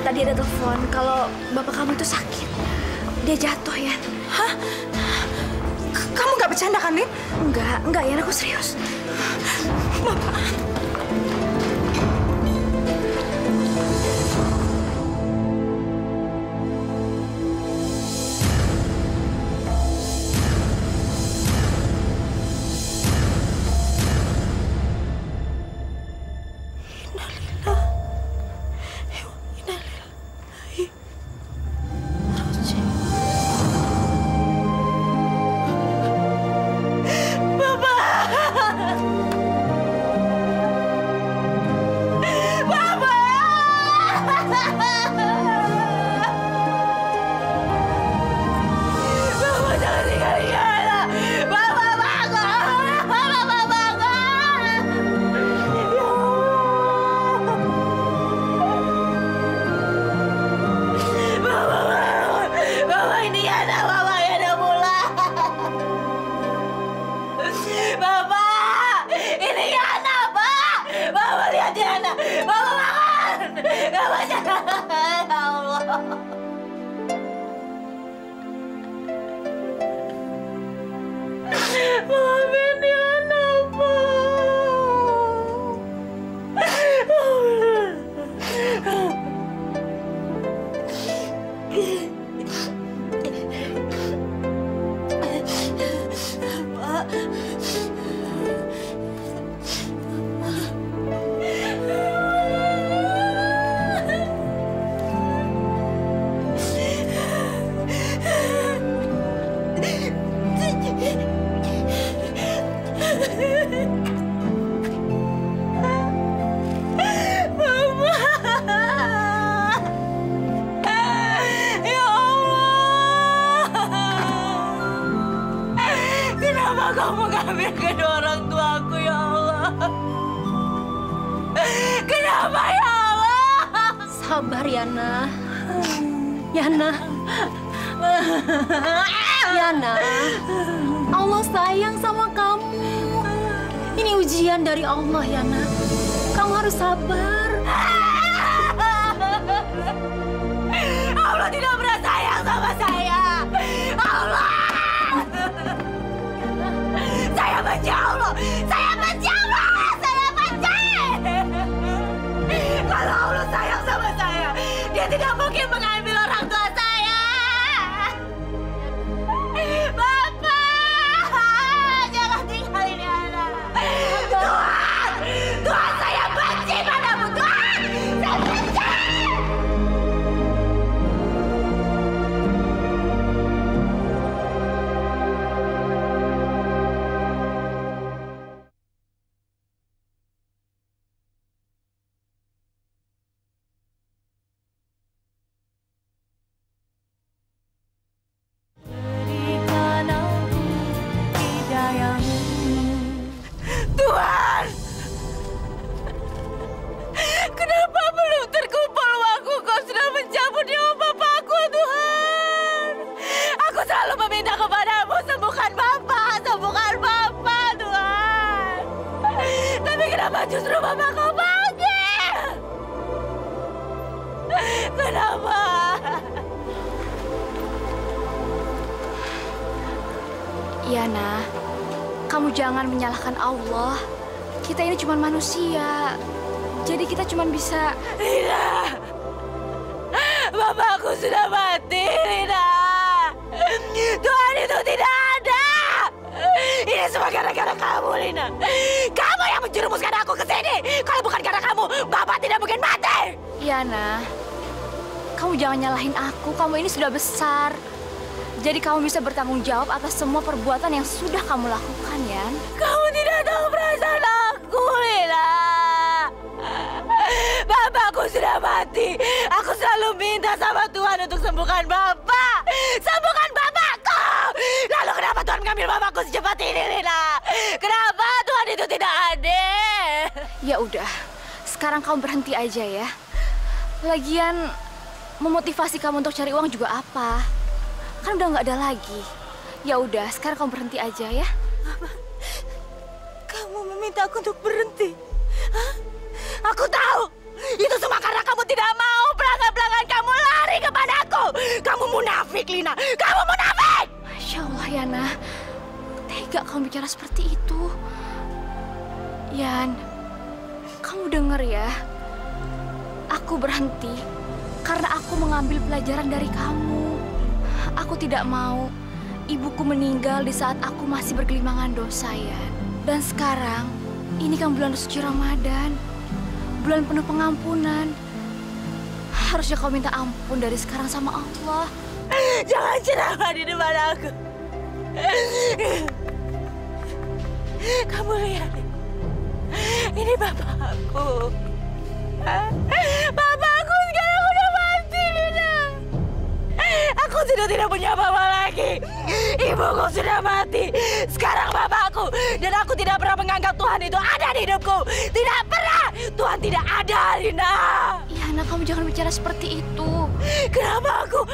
Tadi ada telepon kalau bapak kamu itu sakit. Dia jatuh, ya. Hah? Kamu nggak bercanda kan, Lin? Enggak, ya, aku serius. Bapak. Kamu ngambil kedua orang tuaku, ya Allah. Kenapa, ya Allah? Sabar, Yana. Yana. Yana, Allah sayang sama kamu. Ini ujian dari Allah, Yana. Kamu harus sabar. Allah tidak pernah sayang sama saya. Allah. Saya benci Allah. Saya benci Allah. Saya benci. Kalau Allah sayang sama saya, Dia tidak mungkin mengambil orang tua saya. Bapak, jangan tinggalin anak. Tuhan, Tuhan, saya benci padamu, Tuhan. Saya benci. Tuhan, kenapa belum terkumpul uangku? Kau sudah mencabut nyawa bapakku, Tuhan. Aku selalu meminta kepadamu, sembuhkan Bapak, Tuhan. Tapi kenapa justru Bapak kau panggil? Kenapa? Yana, kamu jangan menyalahkan Allah. Kita ini cuma manusia. Jadi kita cuma bisa... Lina, bapakku sudah mati, Lina. Tuhan itu tidak ada. Ini semua gara-gara kamu, Lina. Kamu yang menjerumuskan aku ke sini. Kalau bukan karena kamu, Bapak tidak mungkin mati. Yana, kamu jangan nyalahin aku. Kamu ini sudah besar. Jadi kamu bisa bertanggung jawab atas semua perbuatan yang sudah kamu lakukan, Yan. Kamu tidak tahu perasaan aku, Lina. Bapakku sudah mati. Aku selalu minta sama Tuhan untuk sembuhkan Bapak. Sembuhkan bapakku. Lalu kenapa Tuhan mengambil bapakku secepat ini, Lina? Kenapa Tuhan itu tidak adil? Ya udah, sekarang kamu berhenti aja ya. Lagian, memotivasi kamu untuk cari uang juga apa? Kan udah nggak ada lagi. Ya udah, sekarang kamu berhenti aja ya. Kamu meminta aku untuk berhenti? Hah? Aku tahu. Itu semua karena kamu tidak mau pelanggan-pelanggan kamu lari kepadaku. Kamu munafik, Lina. Kamu munafik! Masya Allah, Yana. Tega kamu bicara seperti itu. Yan, kamu denger ya. Aku berhenti karena aku mengambil pelajaran dari kamu. Aku tidak mau ibuku meninggal di saat aku masih bergelimangan dosa, ya. Dan sekarang, ini kan bulan suci Ramadan. Bulan penuh pengampunan. Harusnya kau minta ampun dari sekarang sama Allah. Jangan ceramah di depan aku. Kamu lihat, ini bapakku. Bapakku sekarang udah mati, Lina. Aku sudah tidak punya apa-apa lagi. Ibuku sudah mati. Sekarang bapakku. Dan aku tidak pernah menganggap Tuhan itu ada di hidupku. Tidak pernah. Tuhan tidak ada, Lina. Ya, anak, kamu jangan bicara seperti itu. Kenapa aku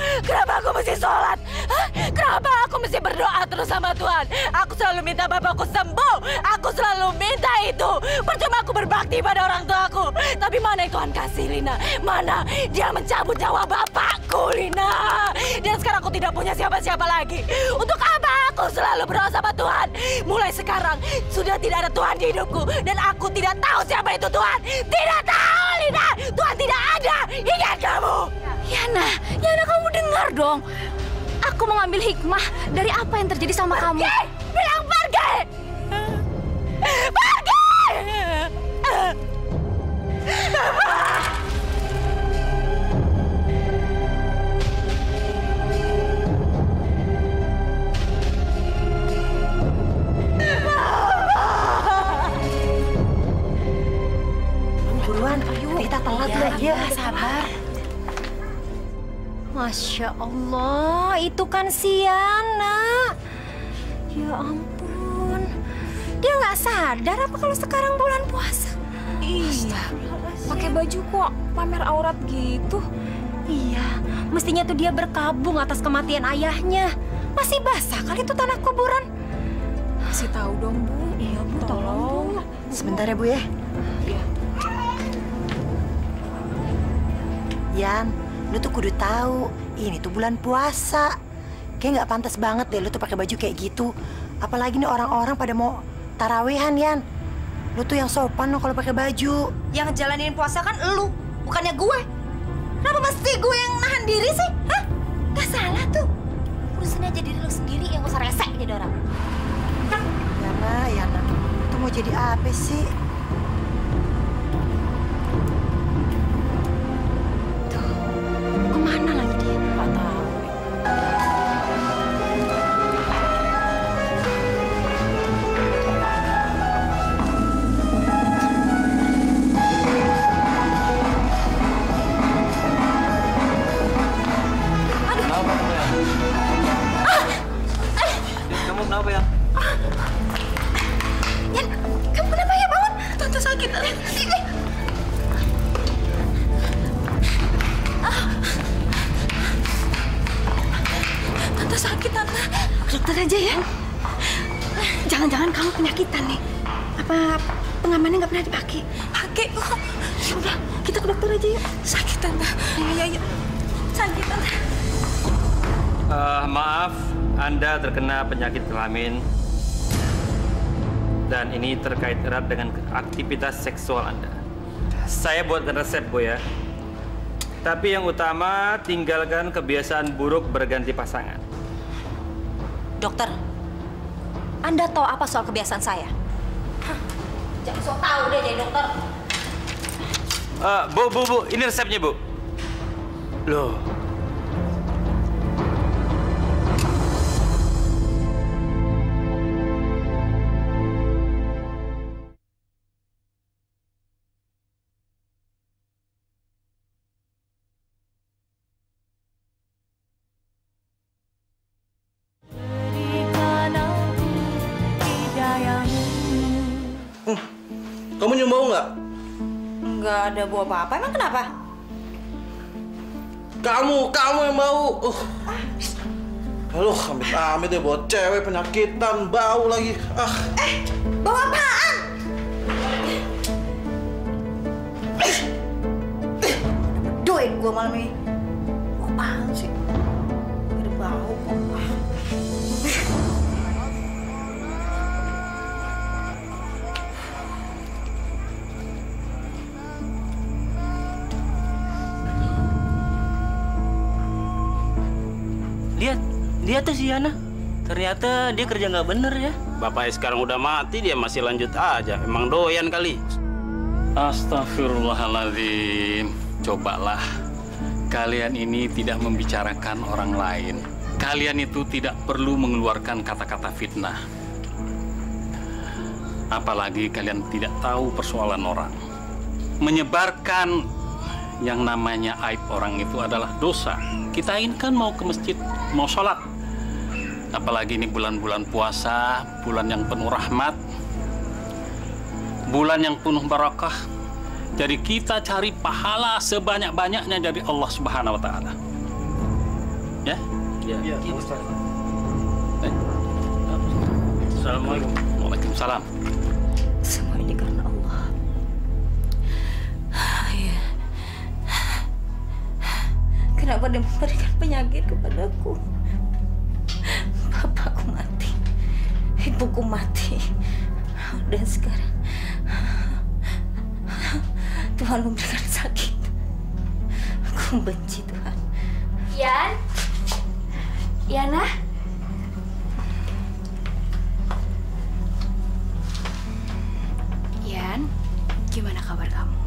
mesti sholat? Hah? Kenapa aku mesti berdoa terus sama Tuhan? Aku selalu minta bapakku sembuh. Aku selalu minta itu. Percuma aku berbakti pada orang tuaku. Tapi mana yang Tuhan kasih, Lina? Mana? Dia mencabut nyawa bapakku, Lina. Dan sekarang aku tidak punya siapa-siapa lagi. Untuk apa aku selalu berdoa sama Tuhan? Mulai sekarang sudah tidak ada Tuhan di hidupku. Dan aku tidak tahu siapa itu Tuhan. Tidak tahu, Lina. Tuhan tidak ada. Ingat kamu. Yana, kamu dengar dong. Aku mengambil hikmah dari apa yang terjadi sama kamu. Bilang pergi! Pergi! Buruan, kita telat ya. Sabar. Masya Allah, itu kan si Yana. Ya ampun, dia nggak sadar apa kalau sekarang bulan puasa. Iya, pakai baju kok pamer aurat gitu. Iya, mestinya tuh dia berkabung atas kematian ayahnya. Masih basah kali itu tanah kuburan. Kasih tahu dong, Bu. Iya, Bu, tolong. Sebentar ya, Bu ya. Iya. Yan, lu tuh kudu tahu, ini tuh bulan puasa. Kayak nggak pantas banget deh lu tuh pakai baju kayak gitu. Apalagi nih orang-orang pada mau tarawehan, Yan. Lu tuh yang sopan lo kalau pakai baju. Yang jalanin puasa kan elu, bukannya gue. Kenapa mesti gue yang nahan diri sih? Hah? Gak salah tuh. Urusin aja diri lu sendiri, yang gak usah resek jadi orang. Yana, itu mau jadi apa sih? Tuh, kemana lagi dia? Gak tahu. Kamu kenapa ya? Yan, kamu kenapa ya, bangun? Tante sakit. Tante sakit, Tante. Dokter aja ya. Jangan-jangan kamu penyakitan nih. Apa pengamannya nggak pernah dipakai? Pakai kok. Udah, kita ke dokter aja yuk. Sakit, Tante. Ayo. Sakit, Tante. Maaf, Anda terkena penyakit kelamin. Dan ini terkait erat dengan aktivitas seksual Anda. Saya buatkan resep, Bu ya. Tapi yang utama, tinggalkan kebiasaan buruk berganti pasangan. Dokter, Anda tahu apa soal kebiasaan saya? Hah, jangan sok tahu deh jadi dokter. Bu, ini resepnya, Bu. Loh. Kamu nyium bau nggak? Nggak ada bau apa-apa. Emang kenapa? Kamu yang bau. Aduh, amit-amit deh buat cewek penyakitan, bau lagi. Bau apaan? Duit gue malam ini. Bau apaan sih? Gak ada bau kok. Lihat tuh si Yana. Ternyata dia kerja nggak bener ya. Bapaknya sekarang udah mati, dia masih lanjut aja. Emang doyan kali. Astagfirullahaladzim. Cobalah. Kalian ini tidak membicarakan orang lain. Kalian itu tidak perlu mengeluarkan kata-kata fitnah. Apalagi kalian tidak tahu persoalan orang. Menyebarkan yang namanya aib orang itu adalah dosa. Kita ini kan mau ke masjid, mau sholat. Apalagi ini bulan-bulan puasa, bulan yang penuh rahmat, bulan yang penuh barakah. Jadi kita cari pahala sebanyak-banyaknya dari Allah Subhanahu wa Ta'ala. Ya? Iya. Assalamualaikum. Waalaikumsalam. Semua ini karena Allah. Ya. Kenapa dia memberikan penyakit kepadaku? Bapakku mati, ibuku mati, dan sekarang Tuhan memberikan sakit. Aku benci Tuhan. Yana? Yan, gimana kabar kamu?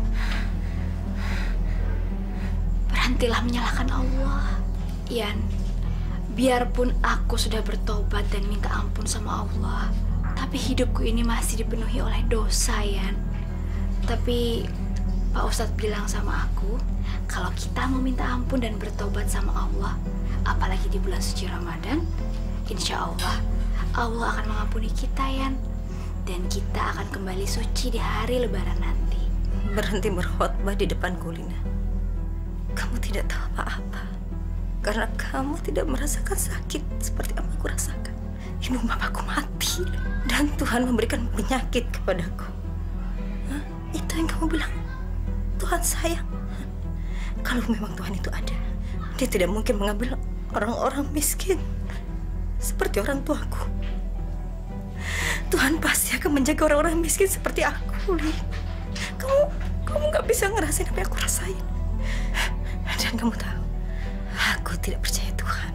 Berhentilah menyalahkan Allah. Yan, biarpun aku sudah bertobat dan minta ampun sama Allah, tapi hidupku ini masih dipenuhi oleh dosa, Yan. Tapi Pak Ustadz bilang sama aku, kalau kita mau minta ampun dan bertobat sama Allah, apalagi di bulan suci Ramadan, insya Allah akan mengampuni kita, Yan. Dan kita akan kembali suci di hari Lebaran nanti. Berhenti berkhotbah di depan Kulina. kamu tidak tahu apa-apa. Karena kamu tidak merasakan sakit seperti yang aku rasakan. Ibu mamaku mati dan Tuhan memberikan penyakit kepadaku. Hah? Itu yang kamu bilang? Tuhan sayang. Kalau memang Tuhan itu ada, Dia tidak mungkin mengambil orang-orang miskin seperti orang tuaku. Tuhan pasti akan menjaga orang-orang miskin seperti aku, Li. Kamu nggak bisa ngerasain apa yang aku rasain. Dan kamu tahu, aku tidak percaya Tuhan.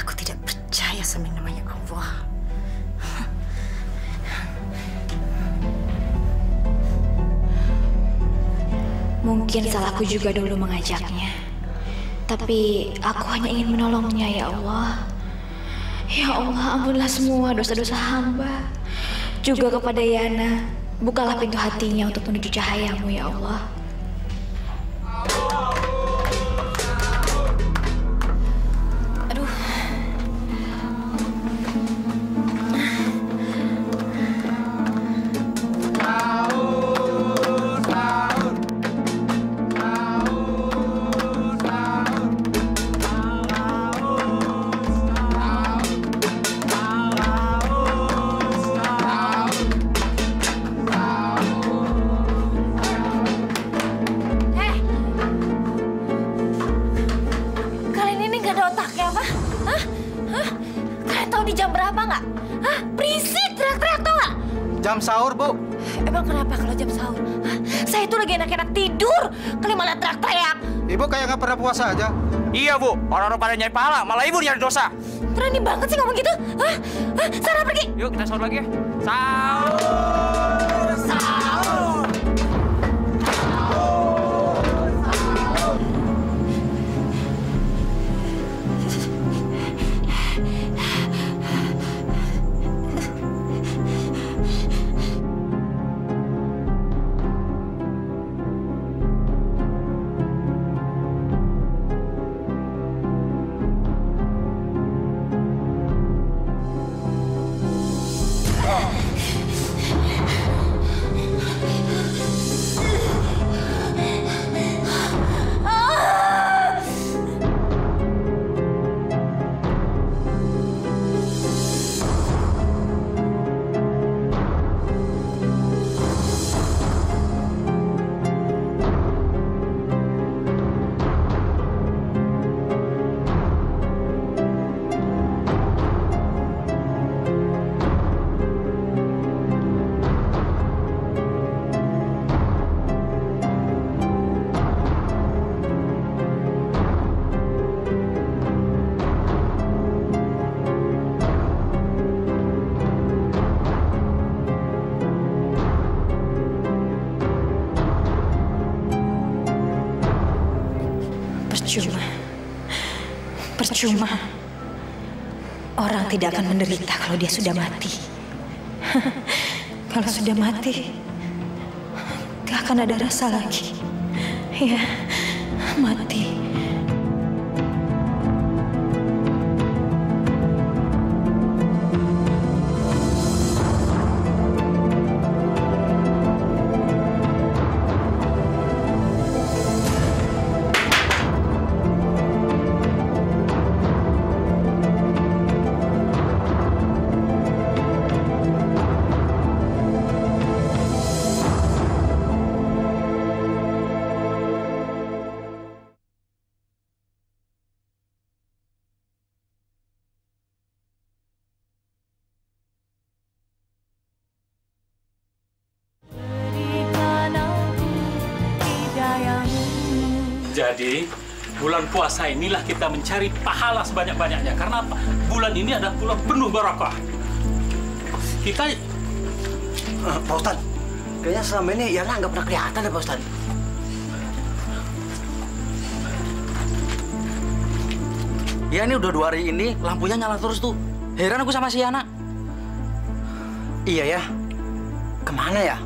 Aku tidak percaya sama yang namanya Allah. Mungkin salahku juga dulu mengajaknya. Tapi aku hanya ingin menolongnya, ya Allah. Ya Allah, ampunilah semua dosa-dosa hamba. Juga kepada Yana, bukalah pintu hatinya untuk menuju cahayamu, ya Allah. Aduh. Jam sahur, Bu. Emang kenapa kalau jam sahur? Hah? Saya itu lagi enak-enak tidur, kali malah teriak-teriak. Ibu kayak nggak pernah puasa aja. Iya, Bu. Orang-orang pada nyari pahala, malah ibu nyari dosa. Berani banget sih ngomong gitu. Hah? Hah? Sana pergi. Yuk, kita sahur lagi ya. Sahur! Sahur! Percuma. Orang tidak akan menderita kalau dia sudah mati. Kalau sudah mati, gak akan ada rasa lagi. Ya, mati. Jadi, bulan puasa inilah kita mencari pahala sebanyak-banyaknya. Karena apa? Bulan ini adalah bulan penuh barakah. Kita... Pak Ustadz, kayaknya selama ini Yana nggak pernah kelihatan ya, Pak Ustadz. Ya, ini udah 2 hari ini lampunya nyala terus tuh. Heran aku sama si Yana. Iya ya. Kemana ya?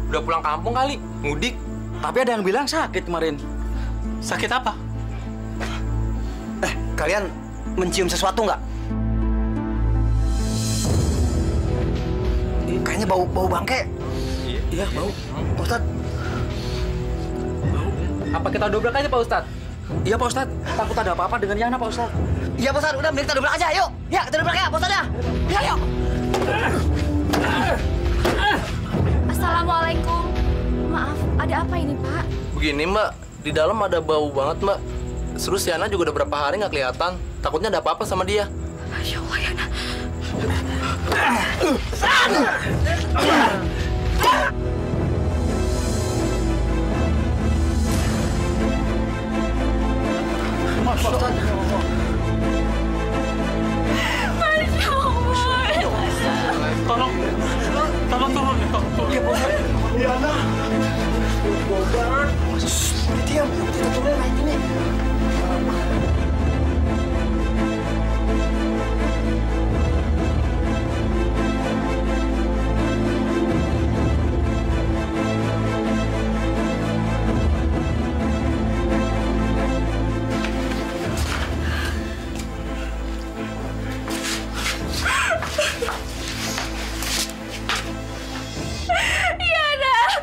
Udah pulang kampung kali, mudik. Tapi ada yang bilang sakit kemarin. Sakit apa? Kalian mencium sesuatu nggak? Kayaknya bau bangke. Iya, bau. Ustadz. Apa kita dobrak aja, Pak Ustadz? Iya Pak Ustadz, takut ada apa-apa dengan Yana Pak Ustadz. Iya Pak Ustadz, udah mending kita dobrak aja, yuk. Ya, kita dobrak ya, Pak Ustadz ya. Ya, yuk. Assalamualaikum. Maaf, ada apa ini Pak? Begini Mbak, di dalam ada bau banget Mbak. Terus Yana juga udah berapa hari nggak kelihatan. Takutnya ada apa-apa sama dia. Masya Allah, Yana. Masya Allah. Tolong. Iya, Pak. Yana. Diam, kita turun naik ini.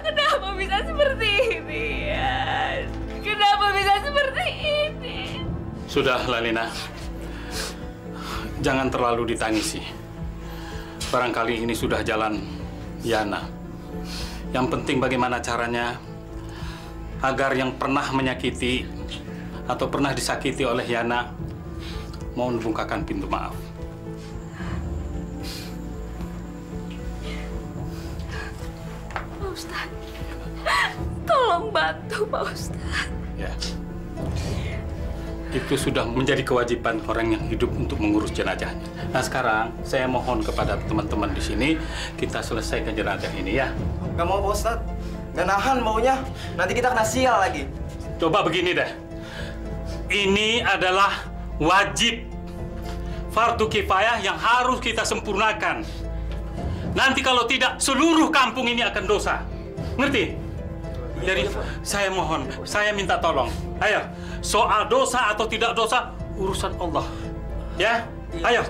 Kenapa bisa seperti ini, Yan? Kenapa bisa seperti ini? Sudah, Lalina. Jangan terlalu ditangisi. Barangkali ini sudah jalan Yana. Yang penting bagaimana caranya agar yang pernah menyakiti atau pernah disakiti oleh Yana mau membukakan pintu maaf. Pak Ustadz, tolong bantu Pak Ustadz. Ya. Itu sudah menjadi kewajiban orang yang hidup untuk mengurus jenazahnya. Nah sekarang saya mohon kepada teman-teman di sini kita selesaikan jenazah ini ya. Nggak mau Pak Ustadz, nggak nahan maunya. Nanti kita kena sial lagi. Coba begini deh. Ini adalah wajib fardu kifayah yang harus kita sempurnakan. Nanti kalau tidak, seluruh kampung ini akan dosa. Ngerti? Jadi saya mohon, saya minta tolong. Ayo, soal dosa atau tidak dosa, urusan Allah. Ya? Ayo,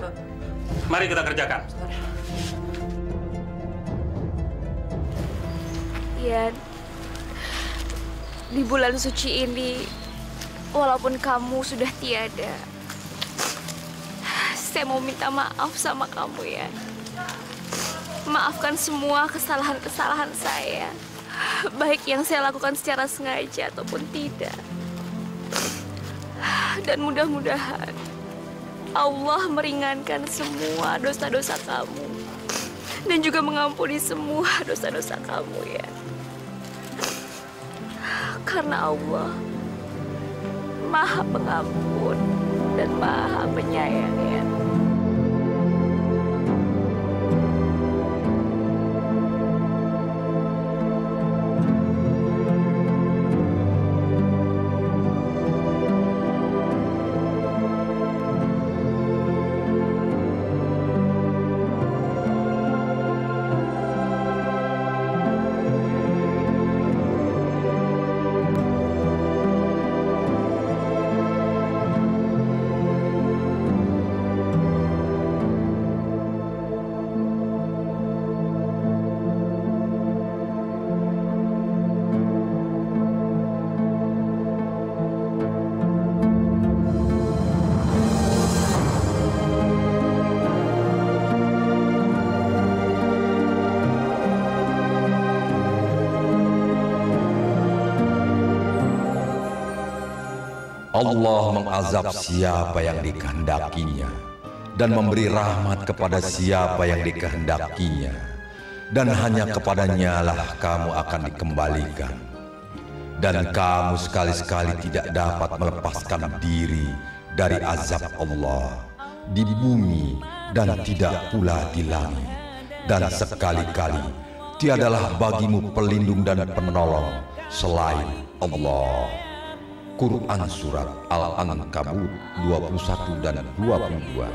mari kita kerjakan. Yan, di bulan suci ini, walaupun kamu sudah tiada, saya mau minta maaf sama kamu, Yan. Maafkan semua kesalahan-kesalahan saya, baik yang saya lakukan secara sengaja ataupun tidak. Dan mudah-mudahan Allah meringankan semua dosa-dosa kamu dan juga mengampuni semua dosa-dosa kamu, ya. Karena Allah Maha Pengampun dan Maha Penyayang, ya. Allah mengazab siapa yang dikehendakinya dan memberi rahmat kepada siapa yang dikehendakinya, dan hanya kepadanya lah kamu akan dikembalikan. Dan kamu sekali-sekali tidak dapat melepaskan diri dari azab Allah di bumi dan tidak pula di langit. Dan sekali-kali tiadalah bagimu pelindung dan penolong selain Allah. Quran Surat Al-Ankabut 21 dan 22.